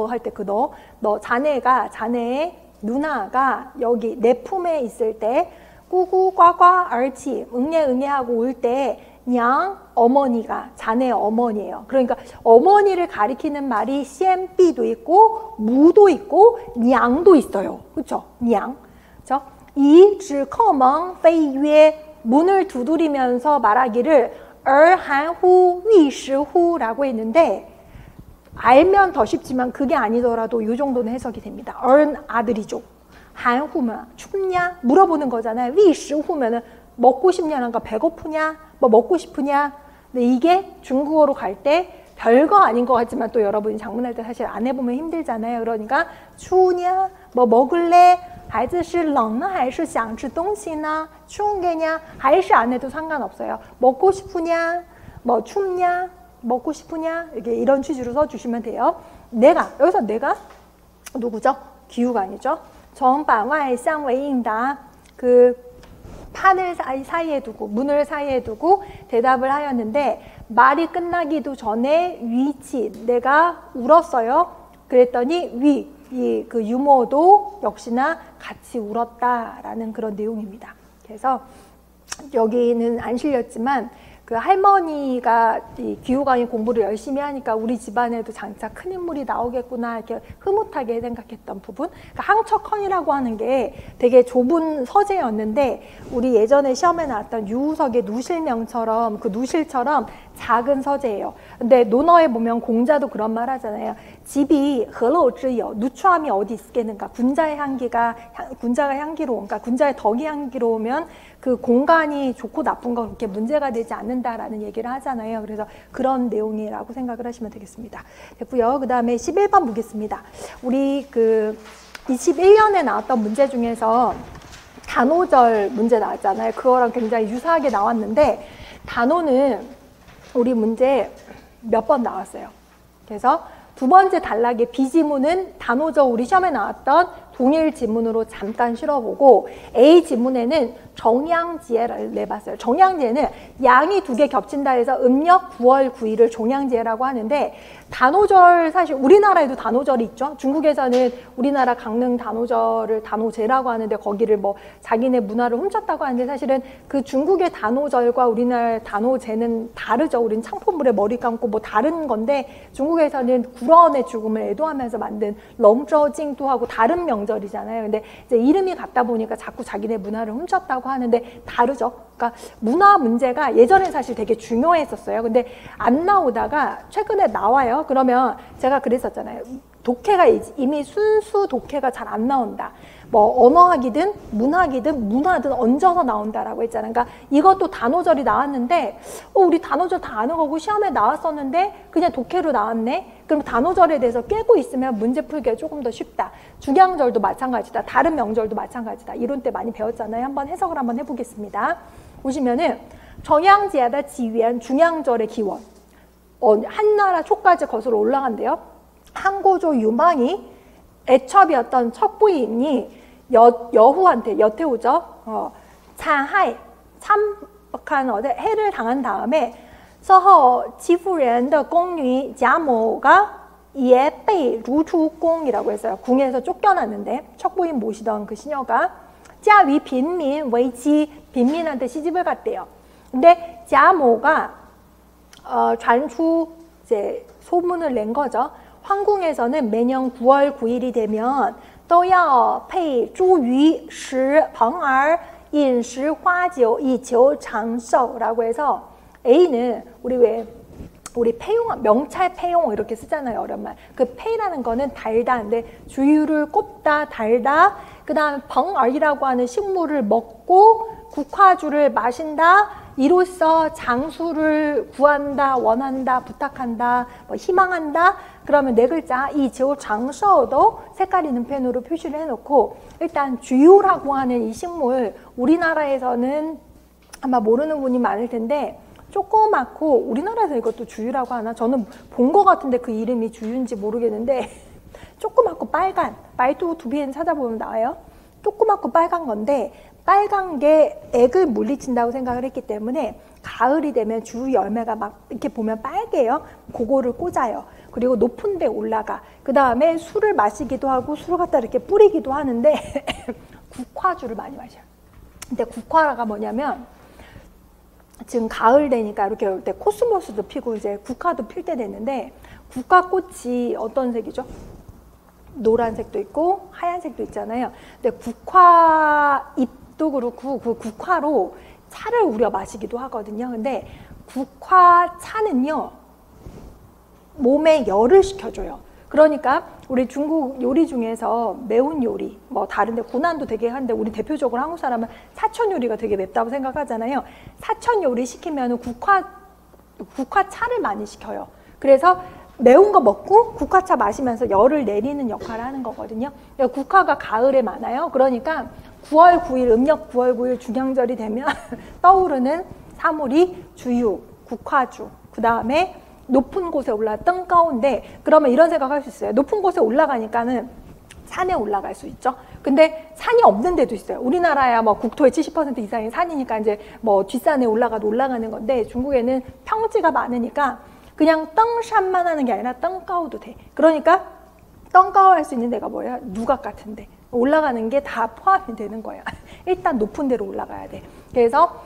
할 때 그 너 자네의 누나가 여기 내 품에 있을 때 꾸꾸과과 얼치 응애하고 울 때 냥 어머니가 자네 어머니예요. 그러니까 어머니를 가리키는 말이 시엔비도 있고 무도 있고 냥도 있어요. 그렇죠? 냥. 그렇죠? 이 지커멍 페이유에 문을 두드리면서 말하기를 얼한후 위시후라고 했는데 알면 더 쉽지만 그게 아니더라도 이 정도는 해석이 됩니다. 얼 아들이죠. 한후면 춥냐? 물어보는 거잖아요. 위시후면은 먹고 싶냐는 거 배고프냐? 뭐 먹고 싶으냐? 근데 이게 중국어로 갈 때 별거 아닌 것 같지만 또 여러분이 장문할 때 사실 안 해보면 힘들잖아요. 그러니까 추우냐? 뭐 먹을래? 孩子是冷呢还是想吃东西呢? 추운 게냐? 还是안 해도 상관없어요. 먹고 싶으냐? 뭐 춥냐? 먹고 싶으냐? 이렇게 이런 취지로 써주시면 돼요. 내가 여기서 내가 누구죠? 기후관이죠. 정반와의 쌍웨이인다. 그 판을 사이에 두고 문을 사이에 두고 대답을 하였는데 말이 끝나기도 전에 위치 내가 울었어요. 그랬더니 그 유모도 역시나 같이 울었다라는 그런 내용입니다. 그래서 여기는 안 실렸지만 그 할머니가 이 기후강의 공부를 열심히 하니까 우리 집안에도 장차 큰 인물이 나오겠구나 이렇게 흐뭇하게 생각했던 부분. 그러니까 항척헌이라고 하는 게 되게 좁은 서재였는데 우리 예전에 시험에 나왔던 유우석의 누실명처럼 그 누실처럼 작은 서재예요. 근데 논어에 보면 공자도 그런 말 하잖아요. 집이 허러우지요. 누추함이 어디 있겠는가. 군자가 향기로운, 그러니까 군자의 덕이 향기로우면 그 공간이 좋고 나쁜 거 그렇게 문제가 되지 않는다라는 얘기를 하잖아요. 그래서 그런 내용이라고 생각을 하시면 되겠습니다. 됐고요. 그 다음에 11번 보겠습니다. 우리 그 21년에 나왔던 문제 중에서 단오절 문제 나왔잖아요. 그거랑 굉장히 유사하게 나왔는데 단오는 우리 문제 몇 번 나왔어요. 그래서 두 번째 단락의 B지문은 단오절 우리 시험에 나왔던 동일 지문으로 잠깐 실어보고 A 지문에는 정양지혜를 내봤어요. 정양지혜는 양이 두 개 겹친다 해서 음력 9월 9일을 정양지혜라고 하는데 단오절 사실 우리나라에도 단오절이 있죠. 중국에서는 우리나라 강릉 단오절을 단오제라고 하는데 거기를 뭐 자기네 문화를 훔쳤다고 하는데 사실은 그 중국의 단오절과 우리나라 단오제는 다르죠. 우린 창포물에 머리 감고 뭐 다른 건데 중국에서는 구러원의 죽음을 애도하면서 만든 렁저징도하고 다른 명절이잖아요. 근데 이제 이름이 같다 보니까 자꾸 자기네 문화를 훔쳤다고 하는데 다르죠. 그러니까 문화 문제가 예전에 사실 되게 중요했었어요. 근데 안 나오다가 최근에 나와요. 그러면 제가 그랬었잖아요. 독해가 이미 순수 독해가 잘 안 나온다. 뭐 언어학이든 문화든 얹어서 나온다라고 했잖아요. 그러니까 이것도 단오절이 나왔는데 우리 단오절 다 아는 거고 시험에 나왔었는데 그냥 독해로 나왔네. 그럼 단오절에 대해서 꿰고 있으면 문제 풀기가 조금 더 쉽다. 중양절도 마찬가지다. 다른 명절도 마찬가지다. 이론 때 많이 배웠잖아요. 한번 해석을 한번 해보겠습니다. 보시면은 정양지혜의 지위엔 중양절의 기원. 한나라 초까지 거슬러 올라간대요. 한고조 유망이 애첩이었던 첫 부인이 여후한테 여태우죠. 찬하이 참박한 해를 당한 다음에 서허 지夫人的宫女贾某가也被逐出宫이라고 했어요. 궁에서 쫓겨났는데 첫 부인 모시던 그 시녀가嫁위 빈민 웨이치 빈민한테 시집을 갔대요. 근데贾某가传出 이제 소문을 낸 거죠. 황궁에서는 매년 9월 9일이 되면 都要配茱萸食蓬儿饮食花酒以求长寿라고 해서 A는 우리 폐용, 명찰 폐용 이렇게 쓰잖아요. 어렵말. 그 폐라는 거는 달다. 근데 주유를 꼽다, 달다. 그 다음에 벙얼이라고 하는 식물을 먹고 국화주를 마신다. 이로써 장수를 구한다, 원한다, 부탁한다, 뭐 희망한다. 그러면 네 글자 이 지오 장서도 색깔 있는 펜으로 표시를 해놓고 일단 주유라고 하는 이 식물 우리나라에서는 아마 모르는 분이 많을 텐데 조그맣고 우리나라에서 이것도 주유라고 하나? 저는 본 것 같은데 그 이름이 주유인지 모르겠는데 조그맣고 빨간 말투 두비엔 찾아보면 나와요. 조그맣고 빨간 건데 빨간 게 액을 물리친다고 생각을 했기 때문에 가을이 되면 주 열매가 막 이렇게 보면 빨개요. 그거를 꽂아요. 그리고 높은 데 올라가. 그 다음에 술을 마시기도 하고 술을 갖다 이렇게 뿌리기도 하는데 국화주를 많이 마셔요. 근데 국화가 뭐냐면 지금 가을 되니까 이렇게 때 코스모스도 피고 이제 국화도 필 때 됐는데 국화꽃이 어떤 색이죠? 노란색도 있고 하얀색도 있잖아요. 근데 국화 잎도 그렇고 그 국화로 차를 우려 마시기도 하거든요. 근데 국화차는요 몸에 열을 식혀줘요. 그러니까 우리 중국 요리 중에서 매운 요리, 뭐 다른데 고난도 되게 하는데 우리 대표적으로 한국 사람은 사천 요리가 되게 맵다고 생각하잖아요. 사천 요리 시키면 국화차를 많이 시켜요. 그래서 매운 거 먹고 국화차 마시면서 열을 내리는 역할을 하는 거거든요. 국화가 가을에 많아요. 그러니까 9월 9일, 음력 9월 9일 중양절이 되면 떠오르는 사물이 주유, 국화주, 그 다음에 높은 곳에 올라 뜬가운데 그러면 이런 생각할 수 있어요. 높은 곳에 올라가니까는 산에 올라갈 수 있죠. 근데 산이 없는 데도 있어요. 우리나라야 뭐 국토의 70% 이상이 산이니까 이제 뭐 뒷산에 올라가도 올라가는 건데 중국에는 평지가 많으니까 그냥 떵산만 하는 게 아니라 떵가오도 돼. 그러니까 떵가오 할 수 있는 데가 뭐예요? 누각 같은데 올라가는 게 다 포함이 되는 거예요. 일단 높은 데로 올라가야 돼. 그래서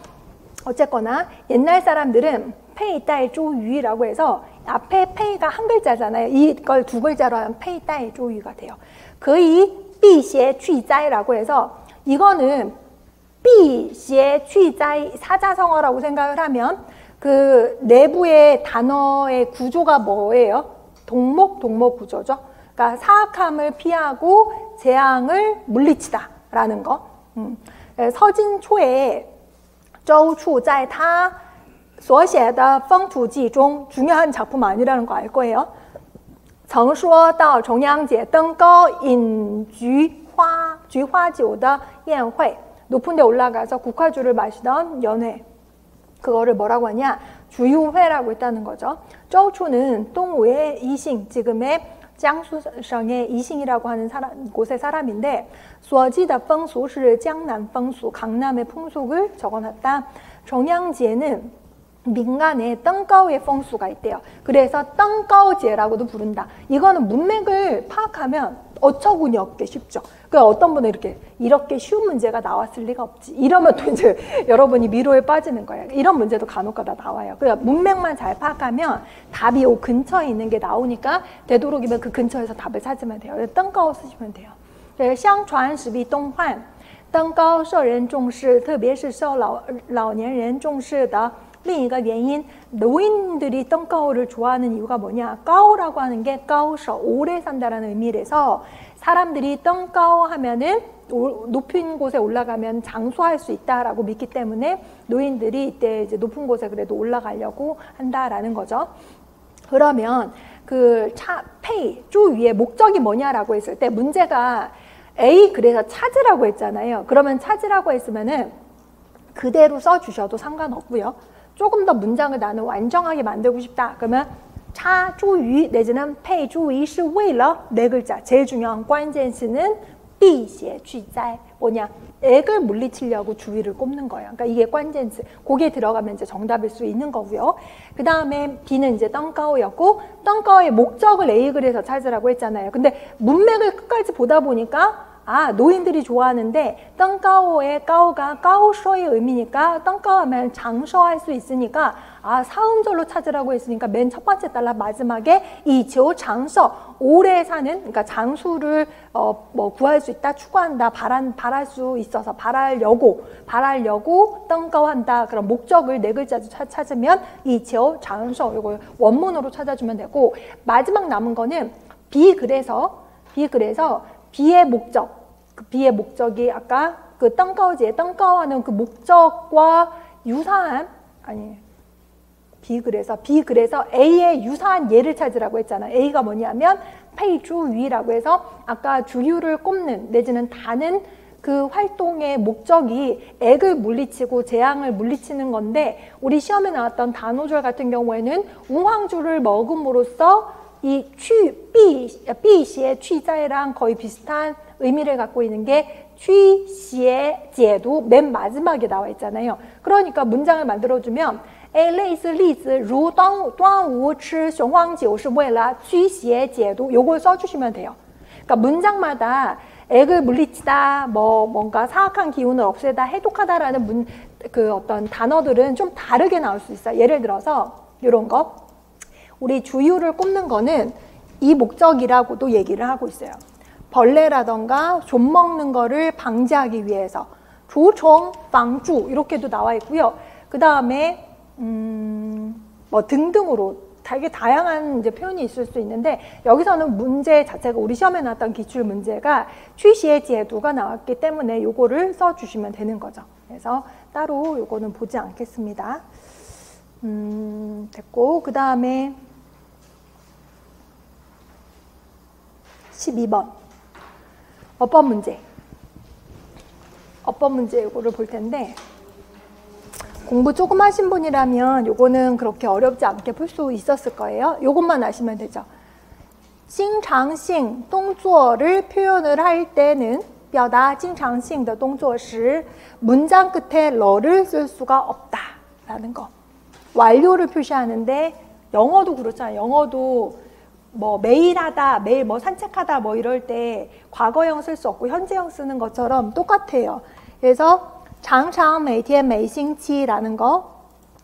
어쨌거나 옛날 사람들은 페이따이 쪼유라고 해서 앞에 페이가 한 글자잖아요. 이걸 두 글자로 하면 페이따이 쪼유가 돼요. 거의 삐시에 취자이라고 해서 이거는 삐시에 취자이 사자성어라고 생각을 하면 그 내부의 단어의 구조가 뭐예요? 동목 구조죠. 그러니까 사악함을 피하고 재앙을 물리치다라는 거. 서진 초에 周处在他所写的风土记中 중요한 작품 아니라는 거 알 거예요. 曾说到重阳节登高饮菊花酒的宴会 높은 데 올라가서 국화주를 마시던 연회. 그거를 뭐라고 하냐? 주유회라고 했다는 거죠. 周处는 동우의 이싱, 지금의江苏省의 이싱이라고 하는 곳의 사람인데 所记的风俗是江南风俗, 강남의 풍속을 적어놨다. 정양제는 민간에 덩가오의风수가 있대요. 그래서 덩가오제라고도 부른다. 이거는 문맥을 파악하면 어처구니 없게 쉽죠. 그러니까 어떤 분은 이렇게 쉬운 문제가 나왔을 리가 없지. 이러면 또 이제 여러분이 미로에 빠지는 거예요. 이런 문제도 간혹가다 나와요. 그러니까 문맥만 잘 파악하면 답이 요 근처에 있는 게 나오니까 되도록이면 그 근처에서 답을 찾으면 돼요. 덩가오 쓰시면 돼요. 相传实比东汉登高受人重视，特别是受老年人重视的另一个原因, 노인들이 덩가오를 좋아하는 이유가 뭐냐? 가오라고 하는 게 가오셔, 오래 산다라는 의미라서 사람들이 덩가오 하면은 높은 곳에 올라가면 장수할 수 있다라고 믿기 때문에 노인들이 이때 이제 높은 곳에 그래도 올라가려고 한다라는 거죠. 그러면 그 페이, 주 위에 목적이 뭐냐라고 했을 때 문제가 A 그래서 찾으라고 했잖아요. 그러면 찾으라고 했으면은 그대로 써주셔도 상관없고요. 조금 더 문장을 나는 완전하게 만들고 싶다. 그러면 차, 주유 내지는 페이, 주유是为了네 글자. 제일 중요한 관键词는 避邪去灾. 뭐냐? 액을 물리치려고 주의를 꼽는 거예요. 그러니까 이게 관键词. 거기에 들어가면 이제 정답일 수 있는 거고요. 그 다음에 B는 이제 덩가오였고, 덩가오의 목적을 A 글에서 찾으라고 했잖아요. 근데 문맥을 끝까지 보다 보니까 노인들이 좋아하는데 덩가오의 가오가 가오셔의 의미니까 덩가오 하면 장셔할 수 있으니까 사음절로 찾으라고 했으니까 맨 첫 번째 달라 마지막에 이조 장셔 오래 사는 그러니까 장수를 구할 수 있다 추구한다 바랄 수 있어서 바랄려고 덩가오 한다. 그런 목적을 네 글자로 찾으면 이조 장셔 이거 원문으로 찾아주면 되고 마지막 남은 거는 B 그래서 B의 목적. 그 B의 목적이 아까 그 덩가오지에 덩가오하는 그 목적과 유사한 B 그래서 A의 유사한 예를 찾으라고 했잖아요. A가 뭐냐면 페이주위라고 해서 아까 주유를 꼽는 내지는 다는 그 활동의 목적이 액을 물리치고 재앙을 물리치는 건데 우리 시험에 나왔던 단오절 같은 경우에는 우황주를 먹음으로써 이 삐시의 취자이랑 거의 비슷한 의미를 갖고 있는 게 취시의 제도 맨 마지막에 나와 있잖아요. 그러니까 문장을 만들어주면 类似例子如端午吃雄黄酒是为了驱邪解毒 요걸 써주시면 돼요. 그러니까 문장마다 액을 물리치다, 뭔가 사악한 기운을 없애다, 해독하다라는 그 어떤 단어들은 좀 다르게 나올 수 있어요. 예를 들어서 이런 거. 우리 주유를 꼽는 거는 이 목적이라고도 얘기를 하고 있어요. 벌레라던가 좀 먹는 거를 방지하기 위해서 조총, 방주 이렇게도 나와 있고요. 그 다음에 등등으로 되게 다양한 이제 표현이 있을 수 있는데 여기서는 문제 자체가 우리 시험에 나왔던 기출 문제가 취시의 제도가 나왔기 때문에 요거를 써주시면 되는 거죠. 그래서 따로 요거는 보지 않겠습니다. 됐고 그 다음에 12번 어법 문제 요거를 볼 텐데 공부 조금 하신 분이라면 요거는 그렇게 어렵지 않게 풀 수 있었을 거예요. 요것만 아시면 되죠. 经常性动作를 표현을 할 때는 表达经常性的动作时 문장 끝에 러를 쓸 수가 없다 라는 거. 완료를 표시하는데 영어도 그렇잖아요. 영어도 매일 하다, 매일 산책하다 이럴 때 과거형 쓸 수 없고 현재형 쓰는 것처럼 똑같아요. 그래서 장장, 每天, 每星期라는 거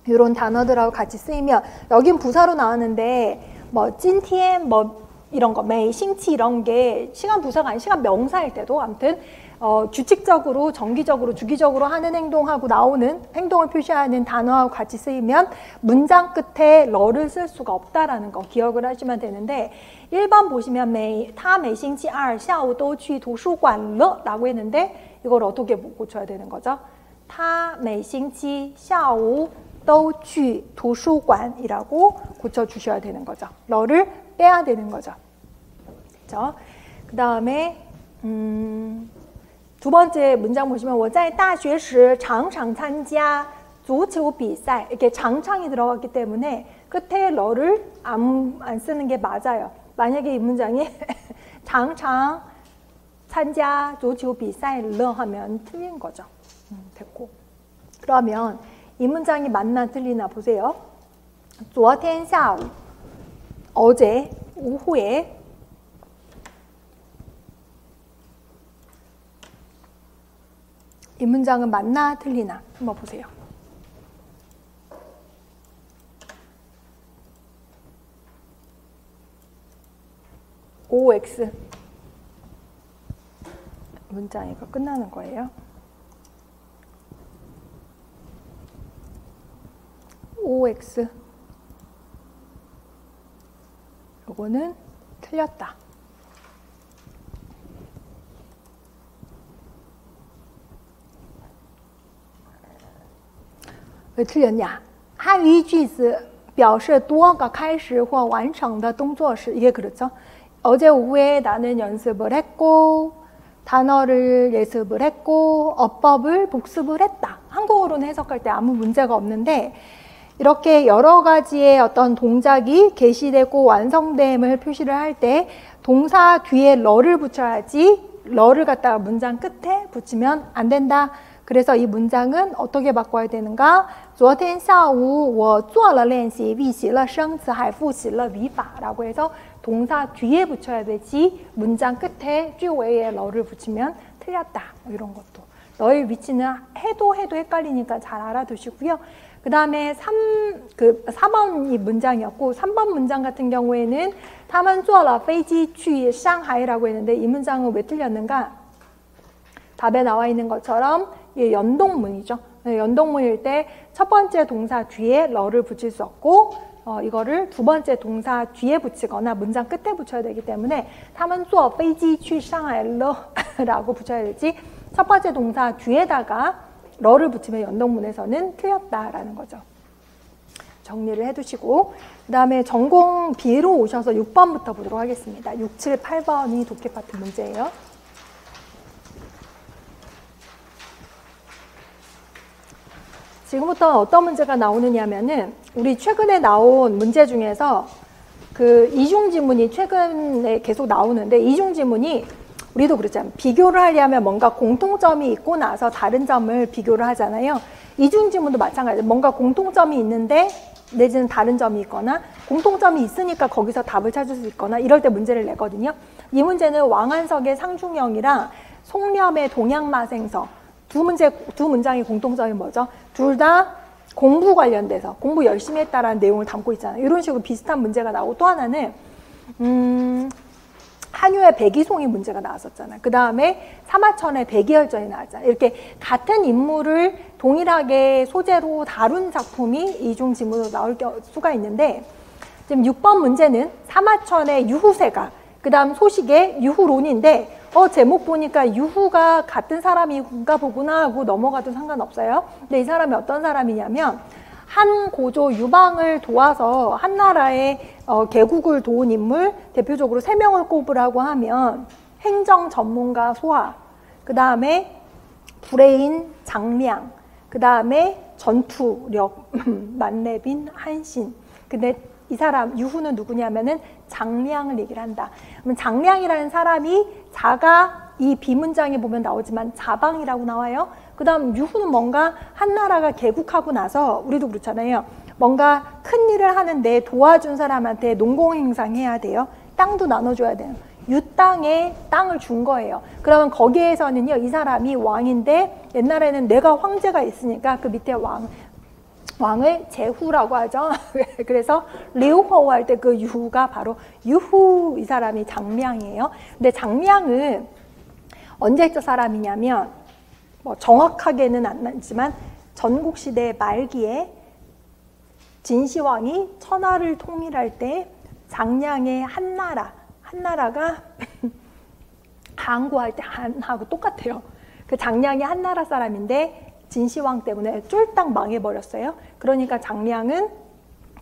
이런 단어들하고 같이 쓰이면 여긴 부사로 나왔는데 뭐 今天 뭐 이런 거, 每星期 이런 게 시간 부사가 아닌 시간 명사일 때도 아무튼 규칙적으로, 정기적으로, 주기적으로 하는 행동하고 나오는 행동을 표시하는 단어하고 같이 쓰이면 문장 끝에 러를 쓸 수가 없다라는 거 기억을 하시면 되는데 1번 보시면 他每星期二下午都去图书馆了라고 했는데 이걸 어떻게 고쳐야 되는 거죠? 他每星期下午都去图书馆이라고 고쳐주셔야 되는 거죠. 러를 빼야 되는 거죠. 그렇죠? 그 다음에 두 번째 문장 보시면 我在大学时常常参加足球比赛 이렇게 장창이 들어갔기 때문에 끝에 러를 안 쓰는 게 맞아요. 만약에 이 문장이 常常参加足球比赛了 하면 틀린 거죠. 됐고. 그러면 이 문장이 맞나 틀리나 보세요. 昨天下午 어제 오후에 이 문장은 맞나 틀리나 한번 보세요. OX 문장 이거 끝나는 거예요. OX 요거는 틀렸다. 왜 틀렸냐? 汉语句子表示多个开始或完成的动作时 이게 그렇죠. 어제 오후에 나는 연습을 했고 단어를 예습을 했고 어법을 복습을 했다. 한국어로는 해석할 때 아무 문제가 없는데 이렇게 여러 가지의 어떤 동작이 개시되고 완성됨을 표시를 할 때 동사 뒤에 러를 붙여야지 러를 갖다가 문장 끝에 붙이면 안 된다. 그래서 이 문장은 어떻게 바꿔야 되는가? 昨天下午我做了练习预习了生词还复习了语法 라고 해서 동사 뒤에 붙여야 되지 문장 끝에 쥐웨이에 러를 붙이면 틀렸다. 뭐 이런 것도. 너의 위치는 해도 헷갈리니까 잘 알아두시고요. 그 다음에 4번이 문장이었고 3번 문장 같은 경우에는 他们坐了飞机去上海라고 했는데 이 문장은 왜 틀렸는가? 답에 나와 있는 것처럼 연동문이죠. 연동문일 때 첫 번째 동사 뒤에 러를 붙일 수 없고 이거를 두 번째 동사 뒤에 붙이거나 문장 끝에 붙여야 되기 때문에 他们坐飞机去上海了라고 붙여야 되지 첫 번째 동사 뒤에다가 러를 붙이면 연동문에서는 틀렸다라는 거죠. 정리를 해두시고 그 다음에 전공 B로 오셔서 6번부터 보도록 하겠습니다. 6, 7, 8번이 독해 파트 문제예요. 지금부터 어떤 문제가 나오느냐면은 우리 최근에 나온 문제 중에서 그 이중지문이 최근에 계속 나오는데 이중지문이 우리도 그렇잖아요. 비교를 하려면 뭔가 공통점이 있고 나서 다른 점을 비교를 하잖아요. 이중지문도 마찬가지예요. 뭔가 공통점이 있는데 내지는 다른 점이 있거나 공통점이 있으니까 거기서 답을 찾을 수 있거나 이럴 때 문제를 내거든요. 이 문제는 왕한석의 상중형이랑 송렴의 동양마생서 두 문장의 공통점이 뭐죠? 둘 다 공부 관련돼서 공부 열심히 했다라는 내용을 담고 있잖아요. 이런 식으로 비슷한 문제가 나오고 또 하나는 한유의 백이송이 문제가 나왔었잖아요. 그 다음에 사마천의 백이열전이 나왔잖아요. 이렇게 같은 인물을 동일하게 소재로 다룬 작품이 이중지문으로 나올 수가 있는데 지금 6번 문제는 사마천의 유후세가 그 다음 소식의 유후론인데 제목 보니까 유후가 같은 사람인가 보구나 하고 넘어가도 상관없어요. 근데 이 사람이 어떤 사람이냐면 한 고조 유방을 도와서 한나라의 개국을 도운 인물 대표적으로 3명을 꼽으라고 하면 행정 전문가 소하, 그 다음에 불의인 장량, 그 다음에 전투력 만렙인 한신. 근데 이 사람 유후는 누구냐면은 장량을 얘기를 한다. 그러면 장량이라는 사람이 자가 이 비문장에 보면 나오지만 자방이라고 나와요. 그 다음 유후는 뭔가 한나라가 개국하고 나서 우리도 그렇잖아요. 뭔가 큰 일을 하는데 도와준 사람한테 농공행상해야 돼요. 땅도 나눠줘야 돼요. 유 땅에 땅을 준 거예요. 그러면 거기에서는요, 이 사람이 왕인데 옛날에는 내가 황제가 있으니까 그 밑에 왕을 제후라고 하죠. 그래서 리우호 할 때 그 유후가 바로 유후, 이 사람이 장량이에요. 근데 장량은 언제적 사람이냐면 뭐 정확하게는 안 나지만 전국시대 말기에 진시황이 천하를 통일할 때 장량의 한나라가 항구할 때 한하고 똑같아요. 그 장량이 한나라 사람인데 진시황 때문에 쫄딱 망해버렸어요. 그러니까 장량은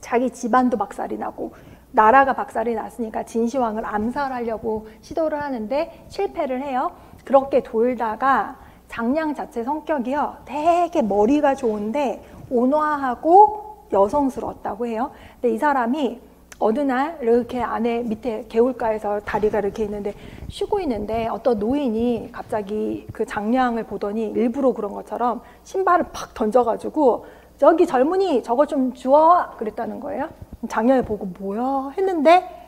자기 집안도 박살이 나고 나라가 박살이 났으니까 진시황을 암살하려고 시도를 하는데 실패를 해요. 그렇게 돌다가 장량 자체 성격이요, 되게 머리가 좋은데 온화하고 여성스러웠다고 해요. 근데 이 사람이 어느 날 이렇게 안에 밑에 개울가에서 다리가 이렇게 있는데 쉬고 있는데 어떤 노인이 갑자기 그 장량을 보더니 일부러 그런 것처럼 신발을 팍 던져가지고 저기 젊은이 저거 좀 주워 그랬다는 거예요. 장량이 보고 뭐야 했는데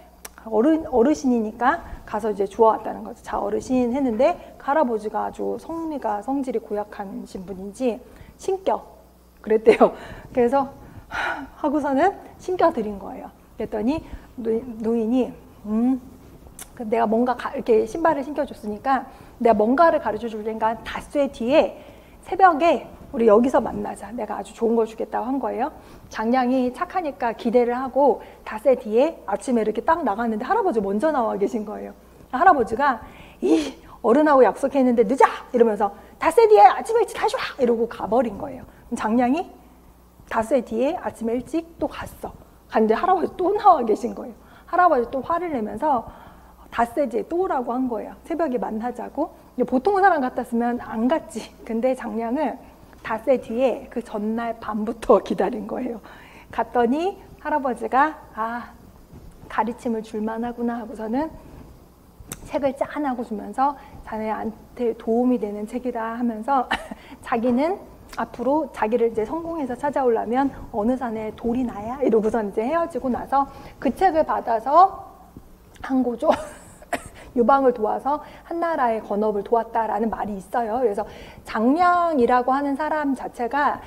어르신이니까 가서 이제 주워왔다는 거죠. 자, 어르신 했는데 그 할아버지가 아주 성질이 고약하신 분인지 신겨 그랬대요. 그래서 하고서는 신겨 드린 거예요. 그랬더니 노인이 내가 뭔가 이렇게 신발을 신겨줬으니까 내가 뭔가를 가르쳐 줄 테니까 닷새 뒤에 새벽에 우리 여기서 만나자. 내가 아주 좋은 걸 주겠다고 한 거예요. 장량이 착하니까 기대를 하고 닷새 뒤에 아침에 이렇게 딱 나갔는데 할아버지 먼저 나와 계신 거예요. 할아버지가 이 어른하고 약속했는데 늦어! 이러면서 닷새 뒤에 아침에 일찍 다시 와! 이러고 가버린 거예요. 장량이 닷새 뒤에 아침에 일찍 또 갔어. 갔는데 할아버지 또 나와 계신 거예요. 할아버지 또 화를 내면서 닷새 뒤에 또 오라고 한 거예요. 새벽에 만나자고. 보통 사람 같았으면 안 갔지. 근데 장량은 닷새 뒤에 그 전날 밤부터 기다린 거예요. 갔더니 할아버지가 가르침을 줄만하구나 하고서는 책을 짠하고 주면서 자네한테 도움이 되는 책이다 하면서 자기는 앞으로 자기를 이제 성공해서 찾아오려면 어느 산에 돌이 나야 이러고서 이제 헤어지고 나서 그 책을 받아서 항고조 유방을 도와서 한나라의 건업을 도왔다라는 말이 있어요. 그래서 장량이라고 하는 사람 자체가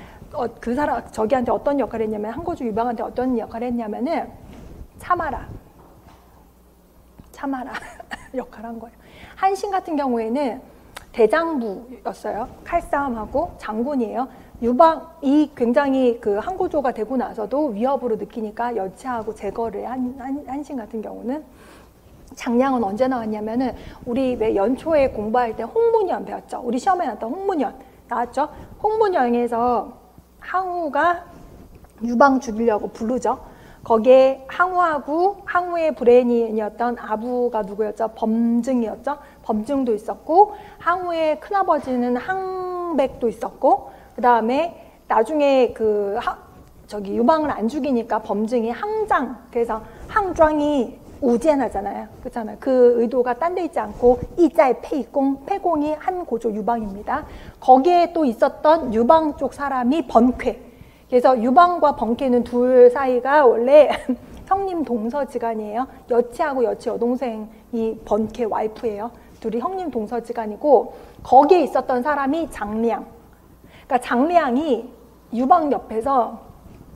그 사람 저기한테 어떤 역할을 했냐면 항고조 유방한테 어떤 역할을 했냐면은 참아라 역할을 한 거예요. 한신 같은 경우에는 대장부였어요. 칼싸움하고 장군이에요. 유방이 굉장히 그 항고조가 되고 나서도 위협으로 느끼니까 여치하고 제거를 한 한신 같은 경우는. 장량은 언제 나왔냐면은 우리 왜 연초에 공부할 때 홍문연 배웠죠. 우리 시험에 나왔던 홍문연 나왔죠. 홍문연에서 항우가 유방 죽이려고 부르죠. 거기에 항우의 브레인이었던 아부가 누구였죠? 범증이었죠. 범증도 있었고 항우의 큰아버지는 항백도 있었고 그 다음에 나중에 유방을 안 죽이니까 범증이 항장, 그래서 항장이 우젠하잖아요. 그렇잖아요. 그 의도가 딴 데 있지 않고 이자의 폐공이 한고조 유방입니다. 거기에 또 있었던 유방 쪽 사람이 번쾌. 그래서 유방과 번쾌는 둘 사이가 원래 형님 동서지간이에요. 여치하고 여치 여동생이 번쾌 와이프예요. 둘이 형님 동서지간이고 거기에 있었던 사람이 장량. 그러니까 장량이 유방 옆에서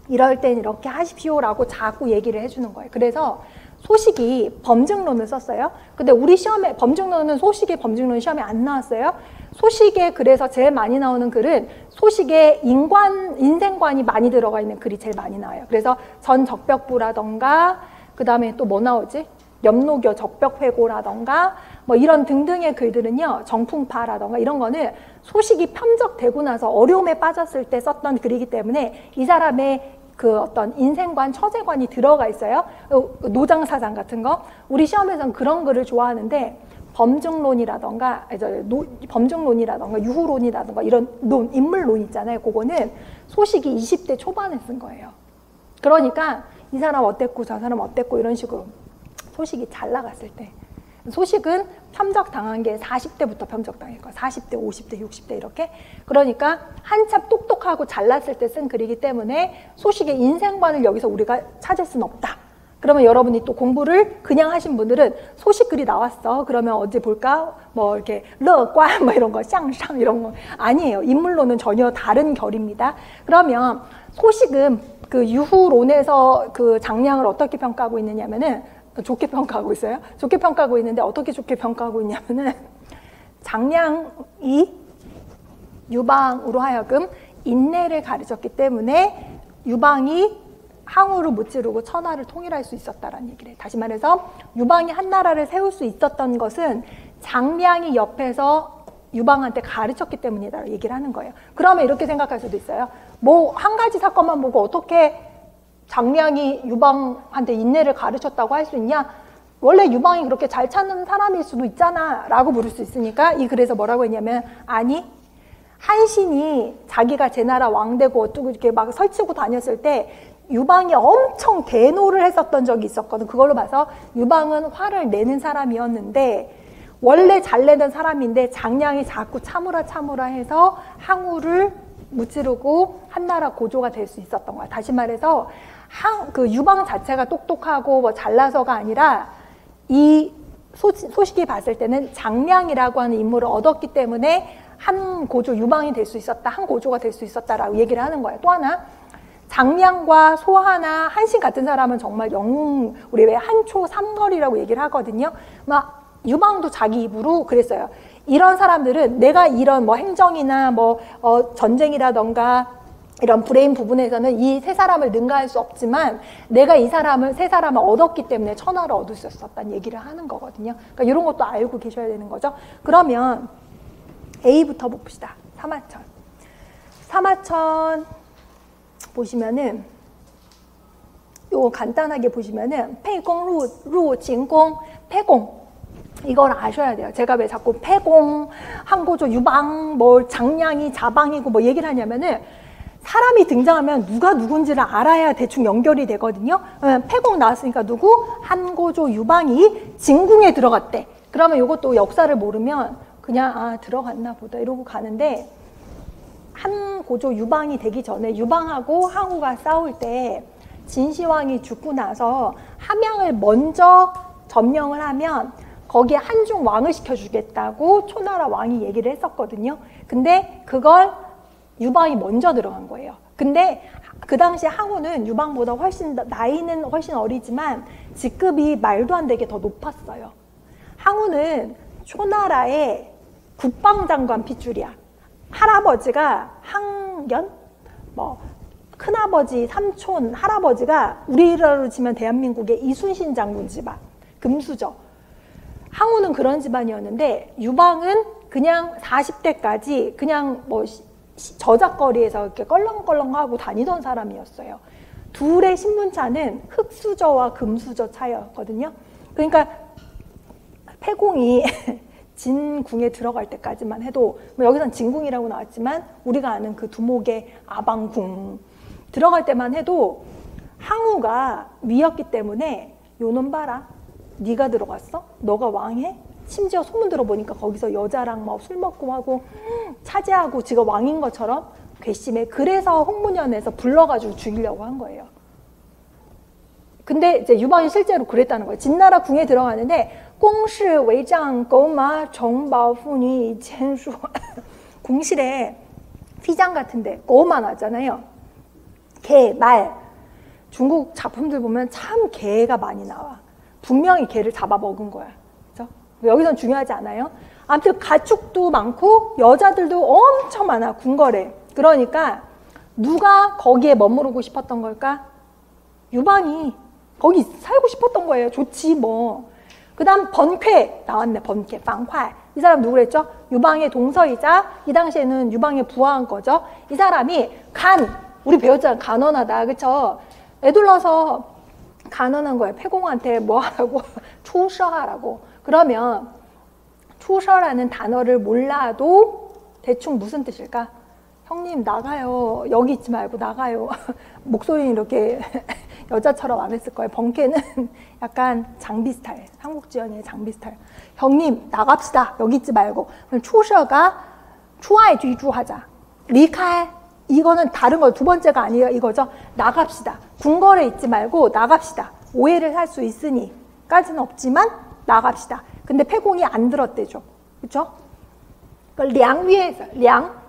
이럴 땐 이렇게 하십시오라고 자꾸 얘기를 해주는 거예요. 그래서 소식이 범증론을 썼어요. 근데 우리 시험에 범증론은 범증론 시험에 안 나왔어요. 소식에 그래서 제일 많이 나오는 글은 소식에 인생관이 많이 들어가 있는 글이 제일 많이 나와요. 그래서 전적벽부라던가 그 다음에 또 뭐 나오지? 염노교 적벽회고라던가 뭐 이런 등등의 글들은요. 정풍파라던가 이런 거는 소식이 편적되고 나서 어려움에 빠졌을 때 썼던 글이기 때문에 이 사람의 그 어떤 인생관, 처세관이 들어가 있어요. 노장사상 같은 거. 우리 시험에서는 그런 글을 좋아하는데 범증론이라던가 유후론이라던가 이런 인물론 있잖아요. 그거는 소식이 20대 초반에 쓴 거예요. 그러니까 이 사람 어땠고 저 사람 어땠고 이런 식으로 소식이 잘 나갔을 때. 소식은 편적당한 게 40대부터 편적당할 거야. 40대, 50대, 60대 이렇게. 그러니까 한참 똑똑하고 잘났을 때 쓴 글이기 때문에 소식의 인생관을 여기서 우리가 찾을 수는 없다. 그러면 여러분이 또 공부를 그냥 하신 분들은 소식글이 나왔어. 그러면 어디 볼까? 뭐 이렇게乐观 뭐 이런 거, 向上 이런 거 아니에요. 인물론은 전혀 다른 결입니다. 그러면 소식은 그 유후론에서 그 장량을 어떻게 평가하고 있느냐면은 좋게 평가하고 있어요. 좋게 평가하고 있는데 어떻게 좋게 평가하고 있냐면은 장량이 유방으로 하여금 인내를 가르쳤기 때문에 유방이 항우를 무찌르고 천하를 통일할 수 있었다라는 얘기를 해요. 다시 말해서 유방이 한 나라를 세울 수 있었던 것은 장량이 옆에서 유방한테 가르쳤기 때문이다 얘기를 하는 거예요. 그러면 이렇게 생각할 수도 있어요. 뭐 한 가지 사건만 보고 어떻게 장량이 유방한테 인내를 가르쳤다고 할 수 있냐? 원래 유방이 그렇게 잘 찾는 사람일 수도 있잖아 라고 물을 수 있으니까 이 글에서 뭐라고 했냐면 아니 한신이 자기가 제 나라 왕 되고 어쩌고 이렇게 막 설치고 다녔을 때 유방이 엄청 대노를 했었던 적이 있었거든. 그걸로 봐서 유방은 화를 내는 사람이었는데 원래 잘 내는 사람인데 장량이 자꾸 참으라 해서 항우를 무찌르고 한나라 고조가 될 수 있었던 거야. 다시 말해서 그 유방 자체가 똑똑하고 뭐 잘나서가 아니라 이 소식이 봤을 때는 장량이라고 하는 인물을 얻었기 때문에 한 고조 유방이 될 수 있었다. 한 고조가 될 수 있었다라고 얘기를 하는 거예요. 또 하나 장량과 소하나 한신 같은 사람은 정말 영웅, 우리 왜 한초 삼거리라고 얘기를 하거든요. 막 유방도 자기 입으로 그랬어요. 이런 사람들은 내가 이런 뭐 행정이나 뭐 전쟁이라던가 이런 브레인 부분에서는 이 세 사람을 능가할 수 없지만 내가 이 세 사람을 얻었기 때문에 천하를 얻을 수 있었다는 얘기를 하는 거거든요. 그러니까 이런 것도 알고 계셔야 되는 거죠. 그러면 A부터 봅시다. 사마천. 사마천 보시면은 요거 간단하게 보시면은 패공 루 진공 패공 이걸 아셔야 돼요. 제가 왜 자꾸 패공 항고조 유방 뭐 장량이 자방이고 뭐 얘기를 하냐면은 사람이 등장하면 누가 누군지를 알아야 대충 연결이 되거든요. 패공 나왔으니까 누구? 한고조 유방이 진궁에 들어갔대. 그러면 이것도 역사를 모르면 그냥 아 들어갔나 보다 이러고 가는데 한고조 유방이 되기 전에 유방하고 항우가 싸울 때 진시황이 죽고 나서 함양을 먼저 점령을 하면 거기에 한중 왕을 시켜주겠다고 초나라 왕이 얘기를 했었거든요. 근데 그걸 유방이 먼저 들어간 거예요. 근데 그 당시 항우는 유방보다 나이는 훨씬 어리지만 직급이 말도 안 되게 더 높았어요. 항우는 초나라의 국방장관 핏줄이야. 할아버지가 항견? 뭐 큰아버지, 삼촌, 할아버지가 우리나라로 치면 대한민국의 이순신 장군 집안, 금수저. 항우는 그런 집안이었는데 유방은 그냥 40대까지 그냥 뭐 저작거리에서 이렇게 껄렁껄렁하고 다니던 사람이었어요. 둘의 신분차는 흑수저와 금수저 차이였거든요. 그러니까 패공이 진궁에 들어갈 때까지만 해도 뭐 여기선 진궁이라고 나왔지만 우리가 아는 그 두목의 아방궁 들어갈 때만 해도 항우가 위였기 때문에 요놈 봐라. 네가 들어갔어? 너가 왕해? 심지어 소문 들어보니까 거기서 여자랑 막 술 먹고 하고 차지하고 지가 왕인 것처럼 괘씸해. 그래서 홍문현에서 불러가지고 죽이려고 한 거예요. 근데 이제 유방이 실제로 그랬다는 거예요. 진나라 궁에 들어가는데 공시 외장 고마 정bảo妇女 签书 궁실에 휘장 같은데 고마 나잖아요. 개, 말. 중국 작품들 보면 참 개가 많이 나와. 분명히 개를 잡아먹은 거야. 그렇죠? 여기선 중요하지 않아요. 아무튼 가축도 많고 여자들도 엄청 많아. 궁궐에. 그러니까 누가 거기에 머무르고 싶었던 걸까? 유방이 거기 살고 싶었던 거예요. 좋지 뭐. 그 다음 번쾌 나왔네. 번쾌, 방활. 이 사람 누구랬죠? 유방의 동서이자 이 당시에는 유방의 부하인 거죠. 이 사람이 우리 배웠잖아. 간언하다. 그쵸? 애둘러서 간언한 거예요. 패공한테 뭐 하라고? 추셔하라고. 그러면 추셔라는 단어를 몰라도 대충 무슨 뜻일까? 형님 나가요. 여기 있지 말고 나가요. 목소리는 이렇게 여자처럼 안 했을 거예요. 번쾌는 약간 장비 스타일. 삼국지연의 장비 스타일. 형님 나갑시다. 여기 있지 말고. 그럼 추셔가 추하에 뒤주하자. 리칼. 이거는 다른 거 두 번째가 아니에요. 이거죠. 나갑시다. 궁궐에 있지 말고 나갑시다. 오해를 할 수 있으니까지는 없지만 나갑시다. 근데 폐공이 안 들었대죠. 그쵸? 량 위에서 량.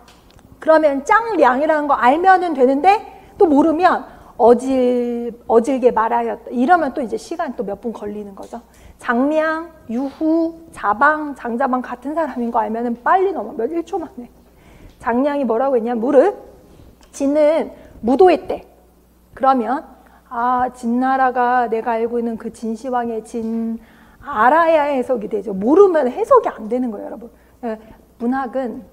그러면 짱량이라는 거 알면은 되는데 또 모르면 어질게 말하였다. 이러면 또 이제 시간 또 몇 분 걸리는 거죠. 장량, 유후, 자방, 장자방 같은 사람인 거 알면은 빨리 넘어. 1초 만에. 장량이 뭐라고 했냐? 무릇 진은 무도했대. 그러면 진나라가 내가 알고 있는 그 진시황의 진 알아야 해석이 되죠. 모르면 해석이 안 되는 거예요, 여러분. 문학은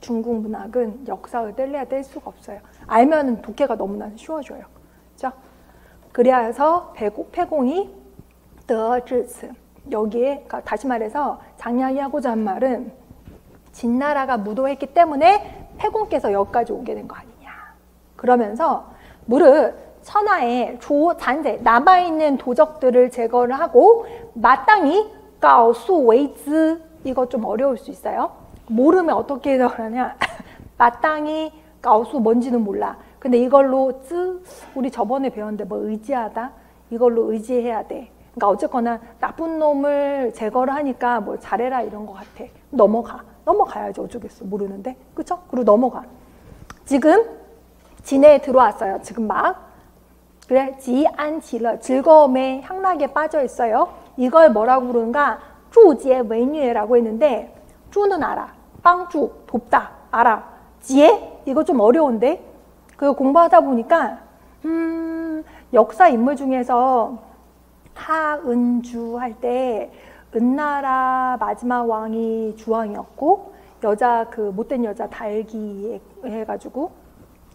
중국 문학은 역사를 뗄래야 뗄 수가 없어요. 알면 독해가 너무나 쉬워져요. 그렇죠? 그래서 폐공이 더즈츠 여기에 다시 말해서 장량이 하고자 한 말은 진나라가 무도했기 때문에 폐공께서 여기까지 오게 된 거 아니냐. 그러면서 무릇 천하에 잔재 남아있는 도적들을 제거를 하고 마땅히 가오수웨이즈 이거 좀 어려울 수 있어요. 모르면 어떻게 해석을 하냐. 마땅히 가오수 뭔지는 몰라. 근데 이걸로 우리 저번에 배웠는데 뭐 의지하다 이걸로 의지해야 돼. 그러니까 어쨌거나 나쁜 놈을 제거를 하니까 뭐 잘해라 이런 것 같아. 넘어가야지 어쩌겠어. 모르는데. 그쵸? 그리고 넘어가. 지금 진해에 들어왔어요. 지금 막. 그래, 지안치러 즐거움의 향락에 빠져 있어요. 이걸 뭐라고 부르는가? 쭈지의 외뉴라고 했는데 쭈는 알아. 빵쭈 돕다 알아. 지혜 이거 좀 어려운데 그거 공부하다 보니까 역사 인물 중에서 하은주 할 때 은나라 마지막 왕이 주왕이었고 여자 그 못된 여자 달기 해가지고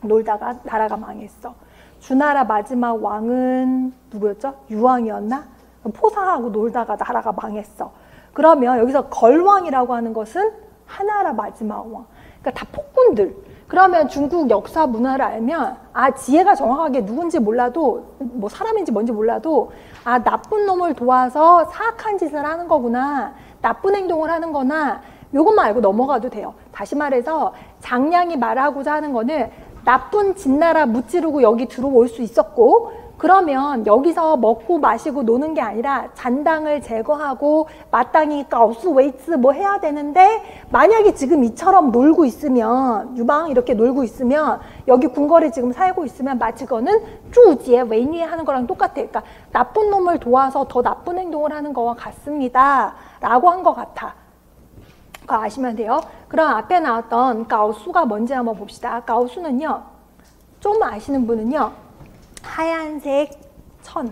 놀다가 나라가 망했어. 주나라 마지막 왕은 누구였죠? 유왕이었나? 포상하고 놀다가 나라가 망했어. 그러면 여기서 걸왕이라고 하는 것은 하나라 마지막 왕. 그러니까 다 폭군들. 그러면 중국 역사 문화를 알면 지혜가 정확하게 누군지 몰라도 뭐 사람인지 뭔지 몰라도 나쁜 놈을 도와서 사악한 짓을 하는 거구나. 나쁜 행동을 하는 거나 요것만 알고 넘어가도 돼요. 다시 말해서 장량이 말하고자 하는 거는 나쁜 진나라 무찌르고 여기 들어올 수 있었고 그러면 여기서 먹고 마시고 노는 게 아니라 잔당을 제거하고 마땅히 가우스 웨이츠 뭐 해야 되는데 만약에 지금 이처럼 놀고 있으면 유방 이렇게 놀고 있으면 여기 궁궐에 지금 살고 있으면 마치 그거는 쭈지에 웨이니에 하는 거랑 똑같아. 그러니까 나쁜 놈을 도와서 더 나쁜 행동을 하는 거와 같습니다. 라고 한 것 같아. 그거 아시면 돼요. 그럼 앞에 나왔던 가오수가 뭔지 한번 봅시다. 가오수는요. 좀 아시는 분은요. 하얀색 천.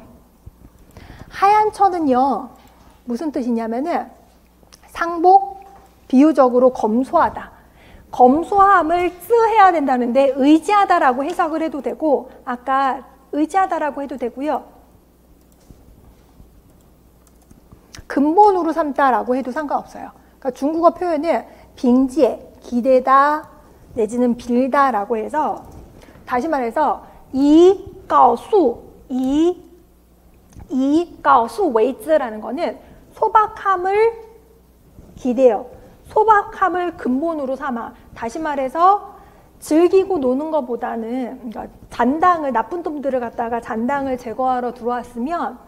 하얀 천은요. 무슨 뜻이냐면은 상복, 비유적으로 검소하다. 검소함을 해야 된다는데 의지하다라고 해석을 해도 되고 아까 의지하다라고 해도 되고요. 근본으로 삼다라고 해도 상관없어요. 그러니까 중국어 표현은 빙지에 기대다 내지는 빌다라고 해서 다시 말해서 이 가오수 웨이즈라는 거는 소박함을 기대요. 소박함을 근본으로 삼아. 다시 말해서 즐기고 노는 것보다는 그러니까 잔당을 나쁜 놈들을 갖다가 잔당을 제거하러 들어왔으면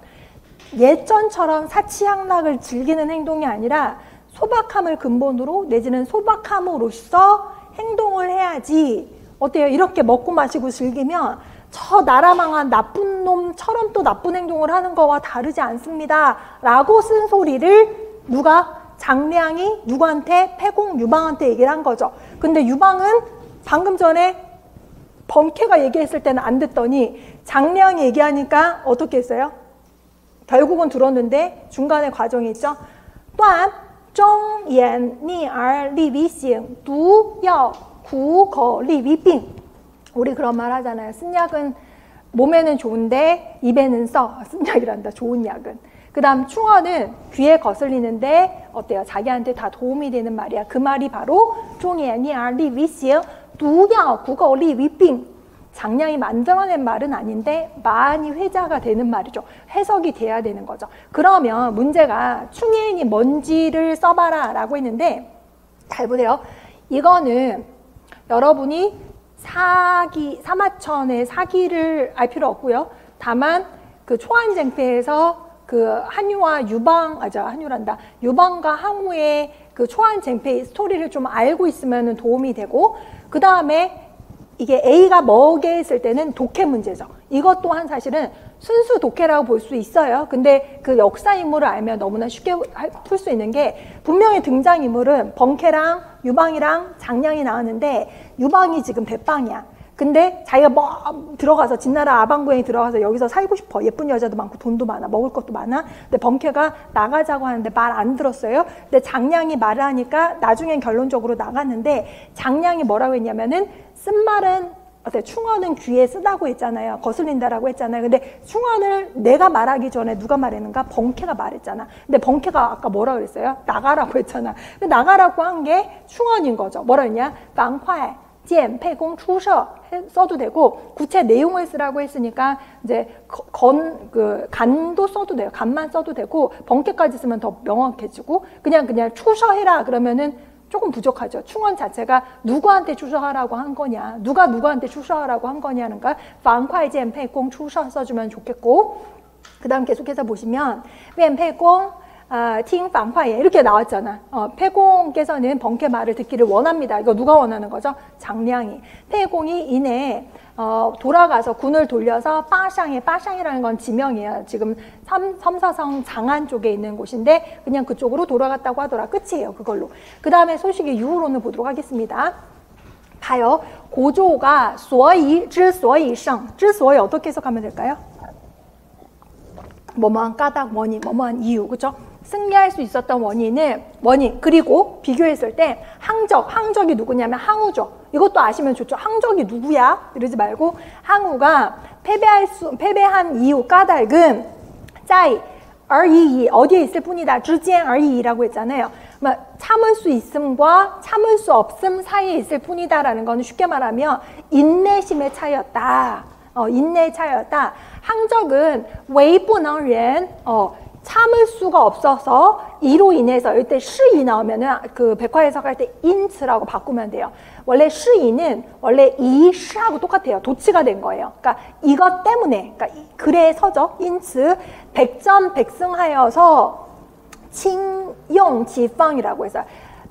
예전처럼 사치향락을 즐기는 행동이 아니라 소박함을 근본으로 내지는 소박함으로써 행동을 해야지. 어때요? 이렇게 먹고 마시고 즐기면 저 나라 망한 나쁜 놈처럼 또 나쁜 행동을 하는 거와 다르지 않습니다. 라고 쓴 소리를 누가? 장량이 누구한테? 폐공 유방한테 얘기를 한 거죠. 근데 유방은 방금 전에 범캐가 얘기했을 때는 안 듣더니 장량이 얘기하니까 어떻게 했어요? 결국은 들었는데 중간에 과정이 있죠. 또한 忠言逆而利于行, 毒药苦口利于病. 우리 그런 말 하잖아요. 쓴 약은 몸에는 좋은데 입에는 써. 쓴 약이란다. 좋은 약은. 그 다음 충어는 귀에 거슬리는데 어때요? 자기한테 다 도움이 되는 말이야. 그 말이 바로 忠言逆而利于行, 毒药苦口利于病. 장량이 만들어낸 말은 아닌데 많이 회자가 되는 말이죠. 해석이 돼야 되는 거죠. 그러면 문제가 충예인이 뭔지를 써봐라 라고 했는데 잘 보세요. 이거는 여러분이 사마천의 사기를 알 필요 없고요. 다만 그 초안쟁패에서 그 한유와 유방과 항우의 그 초안쟁패 스토리를 좀 알고 있으면 도움이 되고, 그 다음에 이게 A가 뭐게 했을 때는 독해 문제죠. 이것 또한 사실은 순수 독해라고 볼 수 있어요. 근데 그 역사 인물을 알면 너무나 쉽게 풀 수 있는 게, 분명히 등장인물은 벙케랑 유방이랑 장량이 나왔는데 유방이 지금 대빵이야. 근데 자기가 뭐 들어가서 진나라 아방구에 들어가서 여기서 살고 싶어. 예쁜 여자도 많고 돈도 많아. 먹을 것도 많아. 근데 벙케가 나가자고 하는데 말 안 들었어요. 근데 장량이 말을 하니까 나중엔 결론적으로 나갔는데, 장량이 뭐라고 했냐면은, 쓴 말은 충언은 귀에 쓰다고 했잖아요. 거슬린다라고 했잖아요. 근데 충언을 내가 말하기 전에 누가 말했는가? 벙케가 말했잖아. 근데 벙케가 아까 뭐라 그랬어요? 나가라고 했잖아. 나가라고 한 게 충언인 거죠. 뭐라 했냐? 방화에 见沛公出社 써도 되고, 구체 내용을 쓰라고 했으니까 이제 간도 써도 돼요. 간만 써도 되고, 벙케까지 쓰면 더 명확해지고, 그냥 추셔해라 그러면은 조금 부족하죠. 충언 자체가 누구한테 추셔하라고 한 거냐, 누가 누구한테 추셔하라고 한 거냐는가, 防快见沛公 추셔 써주면 좋겠고, 그 다음 계속해서 보시면 愿沛公 听防快言 이렇게 나왔잖아. 폐공께서는 벙케 말을 듣기를 원합니다. 이거 누가 원하는 거죠? 장량이. 폐공이 이내 돌아가서 군을 돌려서 빠샹이라는 건 지명이에요. 지금 섬사성 장안 쪽에 있는 곳인데 그냥 그쪽으로 돌아갔다고 하더라. 끝이에요. 그걸로. 그 다음에 소식의 유후론을 보도록 하겠습니다. 봐요. 고조가 所以之所以胜 어떻게 해석하면 될까요? 뭐뭐한 까닭 원인, 뭐뭐한 이유, 그죠? 승리할 수 있었던 원인, 그리고 비교했을 때 항적이 누구냐면 항우죠. 이것도 아시면 좋죠. 항적이 누구야? 이러지 말고, 항우가 패배한 이유, 까닭은 在而已 어디에 있을 뿐이다. 之间而已라고 했잖아요. 참을 수 있음과 참을 수 없음 사이에 있을 뿐이다라는 건 쉽게 말하면 인내심의 차이였다. 인내의 차이였다. 항적은 为不能忍 참을 수가 없어서 이로 인해서, 이때 시이 나오면은 그 백화 해석할 때 인츠라고 바꾸면 돼요. 원래 시이는 원래 이 시하고 똑같아요. 도치가 된 거예요. 그러니까 이것 때문에, 그러니까 그래서죠. 인츠 백전백승하여서 칭용지팡이라고 해서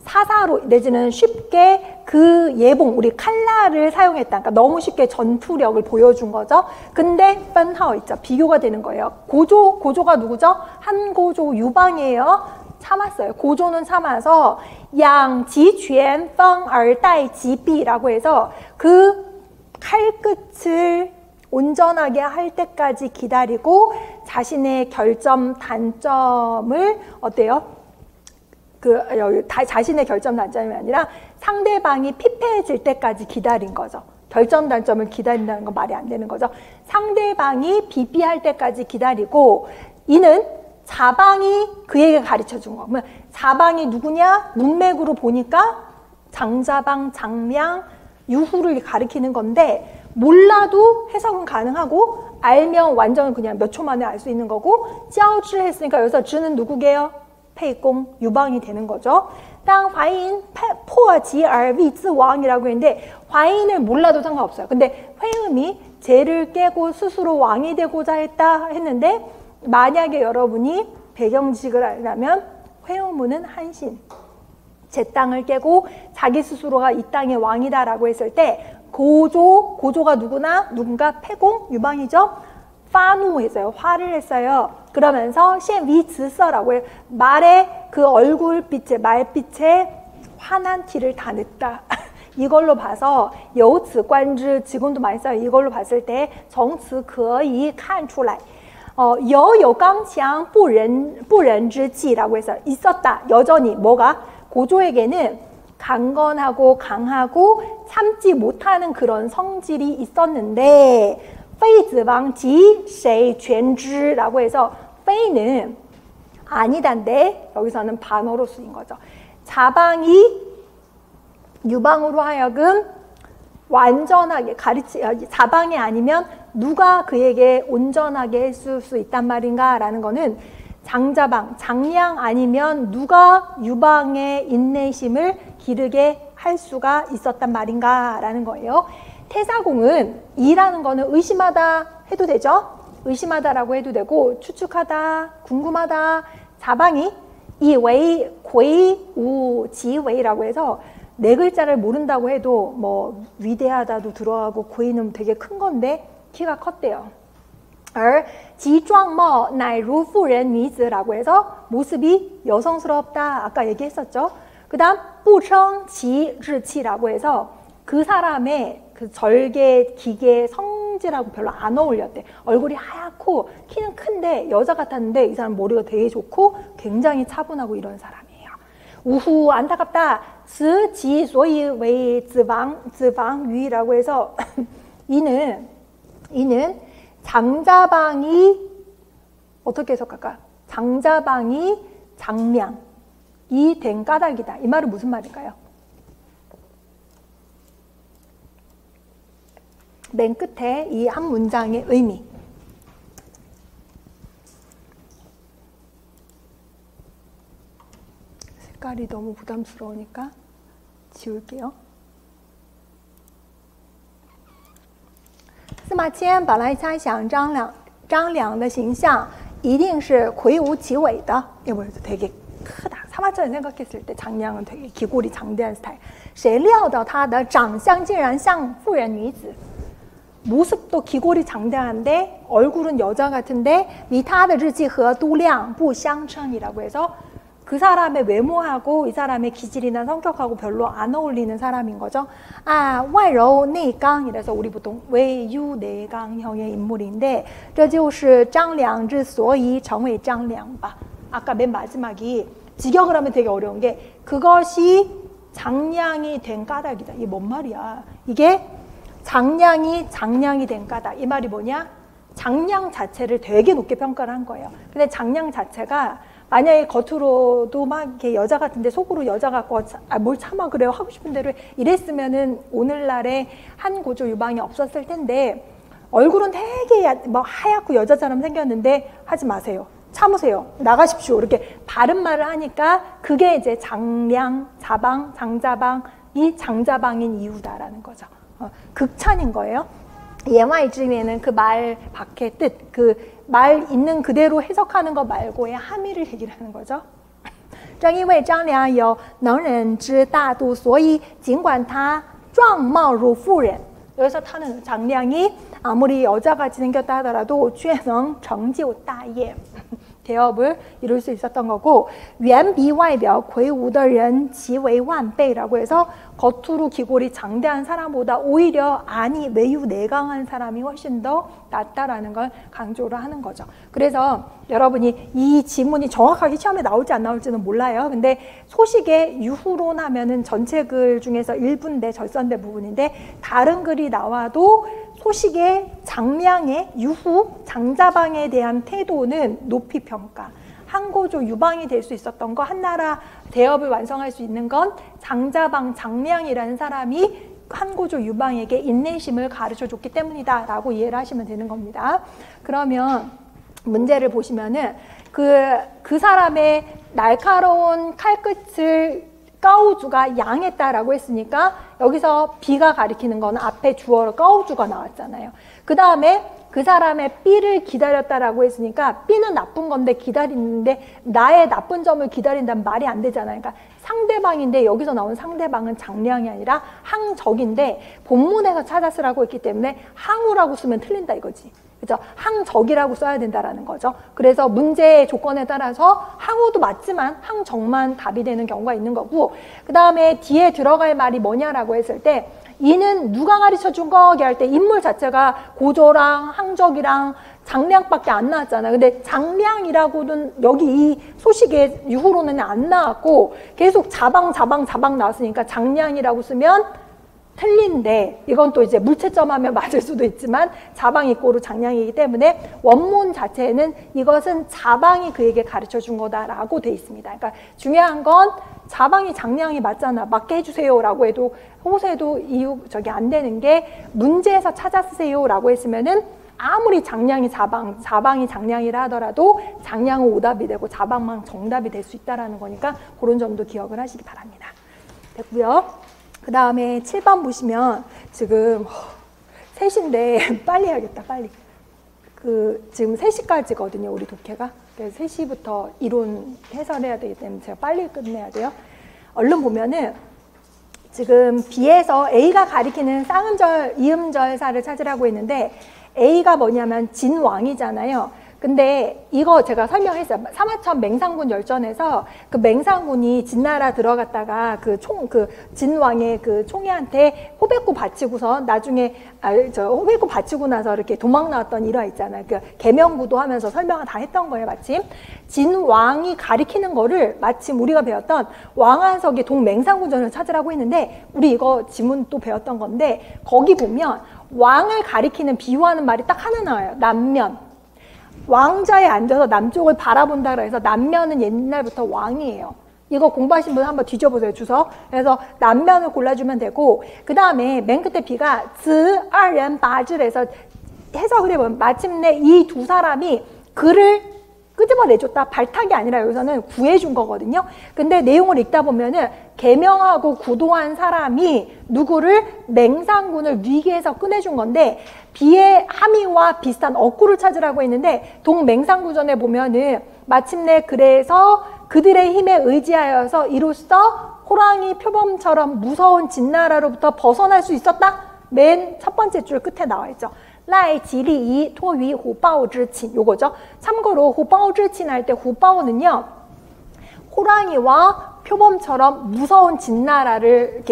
사사로 내지는 쉽게 그 예봉, 우리 칼날을 사용했다. 그러니까 너무 쉽게 전투력을 보여준 거죠. 근데 펀하오 있죠. 비교가 되는 거예요. 고조가 누구죠? 한고조 유방이에요. 참았어요. 고조는 참아서 양지취 펑얼다이지비라고 해서 그 칼끝을 온전하게 할 때까지 기다리고 자신의 결점 단점을 어때요? 자신의 결점 단점이 아니라 상대방이 피폐해질 때까지 기다린 거죠. 결점 단점을 기다린다는 건 말이 안 되는 거죠. 상대방이 비비할 때까지 기다리고, 이는 자방이 그에게 가르쳐 준 거. 자방이 누구냐? 문맥으로 보니까 장자방, 장량, 유후를 가리키는 건데, 몰라도 해석은 가능하고 알면 완전 그냥 몇 초 만에 알 수 있는 거고, 쩌지 했으니까 여기서 즈는 누구게요? 폐공, 유방이 되는 거죠. 땅 화인 포지얼 위즈왕이라고 했는데, 화인을 몰라도 상관없어요. 근데 회음이 죄를 깨고 스스로 왕이 되고자 했는데, 만약에 여러분이 배경지식을 알려면 회음문은 한신, 제 땅을 깨고 자기 스스로가 이 땅의 왕이다라고 했을 때, 고조가 누군가 폐공, 유방이죠. 파누 했어요. 화를 했어요. 그러면서 시위즈서라고 해요. 말의 그 얼굴빛에, 말빛에 환한 티를 다 냈다. 이걸로 봐서 由此观之, 지금도 많이 써요. 이걸로 봤을 때 从此可以看出来. 有刚强不仁之计라고 해서 있었다. 여전히 뭐가? 고조에게는 강건하고 강하고 참지 못하는 그런 성질이 있었는데, 非子王及谁全知라고 해서 페이는 아니단데 여기서는 반어로 쓰인 거죠. 자방이 유방으로 하여금 완전하게 자방이 아니면 누가 그에게 온전하게 해줄 수 있단 말인가 라는 거는, 장자방, 장량 아니면 누가 유방의 인내심을 기르게 할 수가 있었단 말인가 라는 거예요. 태사공은 이라는 거는 의심하다 해도 되죠. 의심하다라고 해도 되고 추측하다, 궁금하다. 자방이 이웨이 괴우지웨이라고 해서 네 글자를 모른다고 해도 뭐 위대하다도 들어가고 괴는 되게 큰 건데 키가 컸대요. 而其状貌乃如妇人女子라고 해서 모습이 여성스럽다. 아까 얘기했었죠. 그 다음 不称其日气라고 해서 그 사람의 그 절개, 기계, 성질하고 별로 안 어울렸대. 얼굴이 하얗고 키는 큰데 여자 같았는데 이 사람 머리가 되게 좋고 굉장히 차분하고 이런 사람이에요. 우후 안타깝다. 死其所以为子房鱼라고 해서 이는 장자방이 어떻게 해석할까? 장자방이 장량이 된 까닭이다. 이 말은 무슨 말일까요? 맨 끝에 이 한 문장의 의미. 색깔이 너무 부담스러우니까 지울게요. 司马迁本来猜想张良的形象一定是魁梧其伟的. 이거 되게 크다. 사마천을 생각했을 때 장량은 되게 기골이 장대한 스타일. 谁料到他的长相竟然像妇人女子. 모습도 기골이 장대한데 얼굴은 여자 같은데 与他的日气和度量不相称이라고 해서 그 사람의 외모하고 이 사람의 기질이나 성격하고 별로 안 어울리는 사람인 거죠. 아, 外柔内刚 이래서 우리 보통 외유내강형의 인물인데 这就是张良之所以成为张良吧. 아까 맨 마지막이 직역을 하면 되게 어려운 게 그것이 장량이 된 까닭이다. 이게 뭔 말이야? 이게 장량이 된 까닭. 이 말이 뭐냐? 장량 자체를 되게 높게 평가를 한 거예요. 근데 장량 자체가 만약에 겉으로도 막 이렇게 여자 같은데 속으로 여자 같고 뭘 참아 그래요 하고 싶은 대로 이랬으면은 오늘날에 한 고조 유방이 없었을 텐데 얼굴은 되게 뭐 하얗고 여자처럼 생겼는데 하지 마세요. 참으세요. 나가십시오. 이렇게 바른 말을 하니까 그게 이제 장량, 자방, 장자방이 장자방인 이유다라는 거죠. 극찬인 거예요. 예화이쯤에는 그 말 밖의 뜻, 그 말 있는 그대로 해석하는 거 말고의 함의를 얘기를 하는 거죠. 正因为张良有能人之大度，所以尽管他状貌如妇人， 여기서 타는 장량이 아무리 여자같이 생겼다 하더라도 却能成就大业 대업을 이룰 수 있었던 거고 远比外表魁梧的人其为万倍라고 해서 겉으로 기골이 장대한 사람보다 오히려 안이 외유내강한 사람이 훨씬 더 낫다라는 걸 강조를 하는 거죠. 그래서 여러분이 이 지문이 정확하게 시험에 나올지 안 나올지는 몰라요. 근데 소식의 유후론 하면은 전체 글 중에서 1분대 절선대 부분인데 다른 글이 나와도 소식의 장량의 유후 장자방에 대한 태도는 높이 평가. 한고조 유방이 될 수 있었던 거, 한나라 대업을 완성할 수 있는 건 장자방 장량이라는 사람이 한고조 유방에게 인내심을 가르쳐 줬기 때문이다 라고 이해를 하시면 되는 겁니다. 그러면 문제를 보시면은 그 사람의 날카로운 칼끝을 까우주가 양했다라고 했으니까 여기서 비가 가리키는 거는 앞에 주어로 까우주가 나왔잖아요. 그 다음에 그 사람의 삐를 기다렸다라고 했으니까 삐는 나쁜 건데 기다리는데 나의 나쁜 점을 기다린다면 말이 안 되잖아요. 그러니까 상대방인데 여기서 나온 상대방은 장량이 아니라 항적인데 본문에서 찾아쓰라고 했기 때문에 항우라고 쓰면 틀린다 이거지. 그죠? 항적이라고 써야 된다라는 거죠. 그래서 문제의 조건에 따라서 항우도 맞지만 항적만 답이 되는 경우가 있는 거고 그 다음에 뒤에 들어갈 말이 뭐냐라고 했을 때 이는 누가 가르쳐 준 거기 할 때 인물 자체가 고조랑 항적이랑 장량밖에 안 나왔잖아요. 근데 장량이라고는 여기 이 소식의 유후로는 안 나왔고 계속 자방 나왔으니까 장량이라고 쓰면 틀린데 이건 또 이제 물체점 하면 맞을 수도 있지만 자방이 꼬로 장량이기 때문에 원문 자체에는 이것은 자방이 그에게 가르쳐 준 거다라고 돼 있습니다. 그러니까 중요한 건 자방이 장량이 맞잖아. 맞게 해주세요 라고 해도 호세도 이유 안 되는 게 문제에서 찾아 쓰세요 라고 했으면은 아무리 장량이 자방이 장량이라 하더라도 장량은 오답이 되고 자방만 정답이 될 수 있다라는 거니까 그런 점도 기억을 하시기 바랍니다. 됐고요. 그 다음에 7번 보시면 지금 3시인데 빨리 해야겠다 빨리. 지금 3시까지거든요, 우리 독해가. 그래서 3시부터 이론 해설해야 되기 때문에 제가 빨리 끝내야 돼요. 얼른 보면은 지금 B에서 A가 가리키는 쌍음절, 이음절사를 찾으라고 했는데 A가 뭐냐면 진왕이잖아요. 근데 이거 제가 설명했어요. 사마천 맹상군 열전에서 그 맹상군이 진나라 들어갔다가 그 진왕의 그 총애한테 호백구 바치고서 나중에 호백구 바치고 나서 이렇게 도망 나왔던 일화 있잖아요. 그 계명구도 하면서 설명을 다 했던 거예요, 마침. 진왕이 가리키는 거를 마침 우리가 배웠던 왕한석의 동맹상군전을 찾으라고 했는데 우리 이거 지문 또 배웠던 건데 거기 보면 왕을 가리키는 비유하는 말이 딱 하나 나와요. 남면. 왕좌에 앉아서 남쪽을 바라본다고 해서 남면은 옛날부터 왕이에요. 이거 공부하신 분 한번 뒤져보세요, 주석. 그래서 남면을 골라주면 되고 그 다음에 맨 끝에 B가 子二人八字에서 해석을 해보면 마침내 이 두 사람이 글을 끄집어내줬다. 발탁이 아니라 여기서는 구해준 거거든요. 근데 내용을 읽다 보면은 계명하고 구도한 사람이 누구를 맹상군을 위기에서 꺼내준 건데 비의 함의와 비슷한 어구를 찾으라고 했는데 동맹상구전에 보면은 마침내 그래서 그들의 힘에 의지하여서 이로써 호랑이 표범처럼 무서운 진나라로부터 벗어날 수 있었다. 맨 첫 번째 줄 끝에 나와 있죠.赖吉利一托于虎豹之亲 요거죠. 참고로虎豹之亲할 때虎豹는요. 호랑이와 표범처럼 무서운 진나라를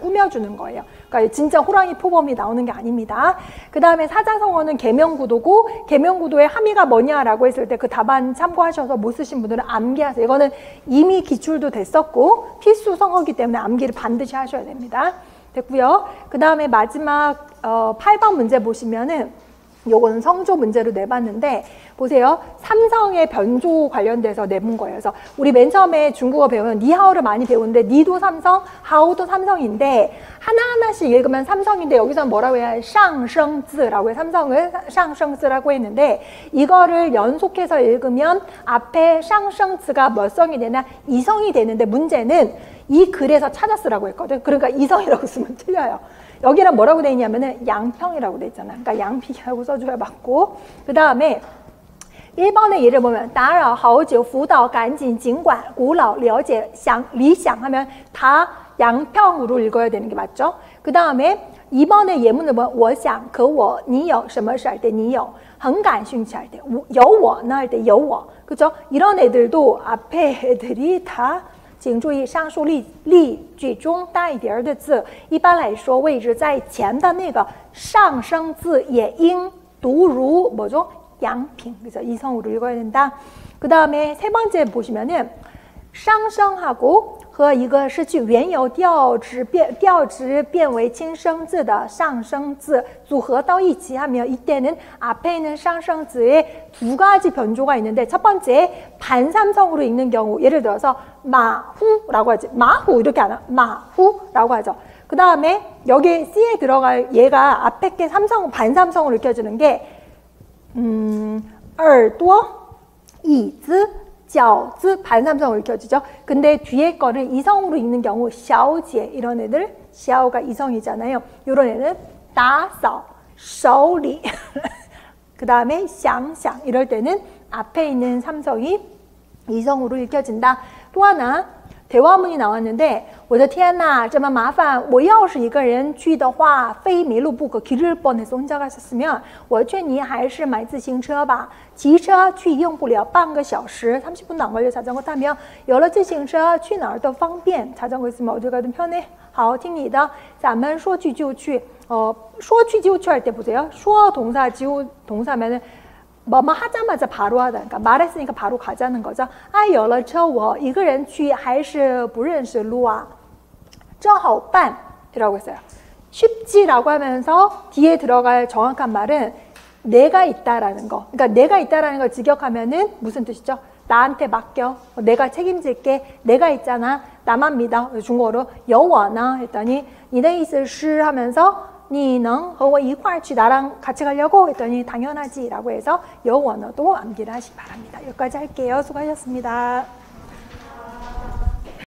꾸며주는 거예요. 그러니까 진짜 호랑이 표범이 나오는 게 아닙니다. 그 다음에 사자성어는 계명구도고 계명구도의 함의가 뭐냐라고 했을 때 그 답안 참고하셔서 못 쓰신 분들은 암기하세요. 이거는 이미 기출도 됐었고 필수 성어이기 때문에 암기를 반드시 하셔야 됩니다. 됐고요. 그 다음에 마지막 8번 문제 보시면은 요거는 성조 문제로 내봤는데 보세요. 삼성의 변조 관련돼서 내본 거예요. 그래서 우리 맨 처음에 중국어 배우면 니하오를 많이 배우는데 니도 삼성, 하오도 삼성인데 하나하나씩 읽으면 삼성인데 여기서 뭐라고 해야 쌍성즈라고 해요. 삼성을 쌍성즈라고 했는데 이거를 연속해서 읽으면 앞에 쌍성즈가 몇 성이 되나 2성이 되는데 문제는 이 글에서 찾아 쓰라고 했거든. 그러니까 2성이라고 쓰면 틀려요. 여기는 뭐라고 돼 있냐면은 양평이라고 돼 있잖아. 그러니까 양평이라고 써줘야 맞고. 그 다음에 1번의 예를 보면 打扰好久辅导赶紧尽管古老了解理想 하면 다 양평으로 읽어야 되는 게 맞죠. 그 다음에 2번의 예문을 보면 我想可我你有什么事할 때你有很感兴趣할 때 有我呢할 때有我 그죠? 이런 애들도 앞에 애들이 다请注意上述例句中带点的字一般来说位置在前的那个上升字也应读如뭐죠? 양평. 그래서 이성으로 읽어야 된다. 그 다음에 세 번째 보시면은 上升하고和一个失去原有调值变为轻声字的上升字组合到一起하면 이때는 앞에 있는 상승즈에 두 가지 변조가 있는데 첫 번째 반삼성으로 읽는 경우 예를 들어서 마후라고 하지. 마후 이렇게 안 하. 마후라고 하죠. 그 다음에 여기 C에 들어갈 얘가 앞에 게 반삼성으로 읽혀지는 게耳朵椅子饺子 반삼성으로 읽혀지죠. 근데 뒤에 거를 이성으로 읽는 경우 샤오지에 이런 애들 샤오가 이성이잖아요. 이런 애는 다싸, 서리 그 다음에 샹샹 이럴 때는 앞에 있는 삼성이 이성으로 읽혀진다. 또 하나 대화문이 나왔는데 我的天哪这么麻烦我要是一个人去的话非迷路不可길을 뻔해서 혼자 가셨으면 我劝你还是买自行车吧骑车去用不了半个小时 30분도 안 걸려 자전거 타면 有了自行车去哪儿都方便 자전거 있으면 어디 가든 편해 好听你的咱们说去就去说去就去할 때 보세요 说 동사 지우 동사면은 뭐뭐 하자마자 바로 하다. 그러니까 말했으니까 바로 가자는 거죠. 有了车我一个人去还是不认识路啊 正好办이라고 했어요. 쉽지라고 하면서 뒤에 들어갈 정확한 말은 내가 있다라는 거. 그러니까 내가 있다라는 걸 직역하면은 무슨 뜻이죠? 나한테 맡겨. 내가 책임질게. 내가 있잖아. 나만 믿어. 중국어로 有我呢 했더니 你的意思是 하면서 你能和我一块儿去 나랑 같이 가려고 했더니 당연하지 라고 해서 有我呢도 암기를 하시기 바랍니다. 여기까지 할게요. 수고하셨습니다.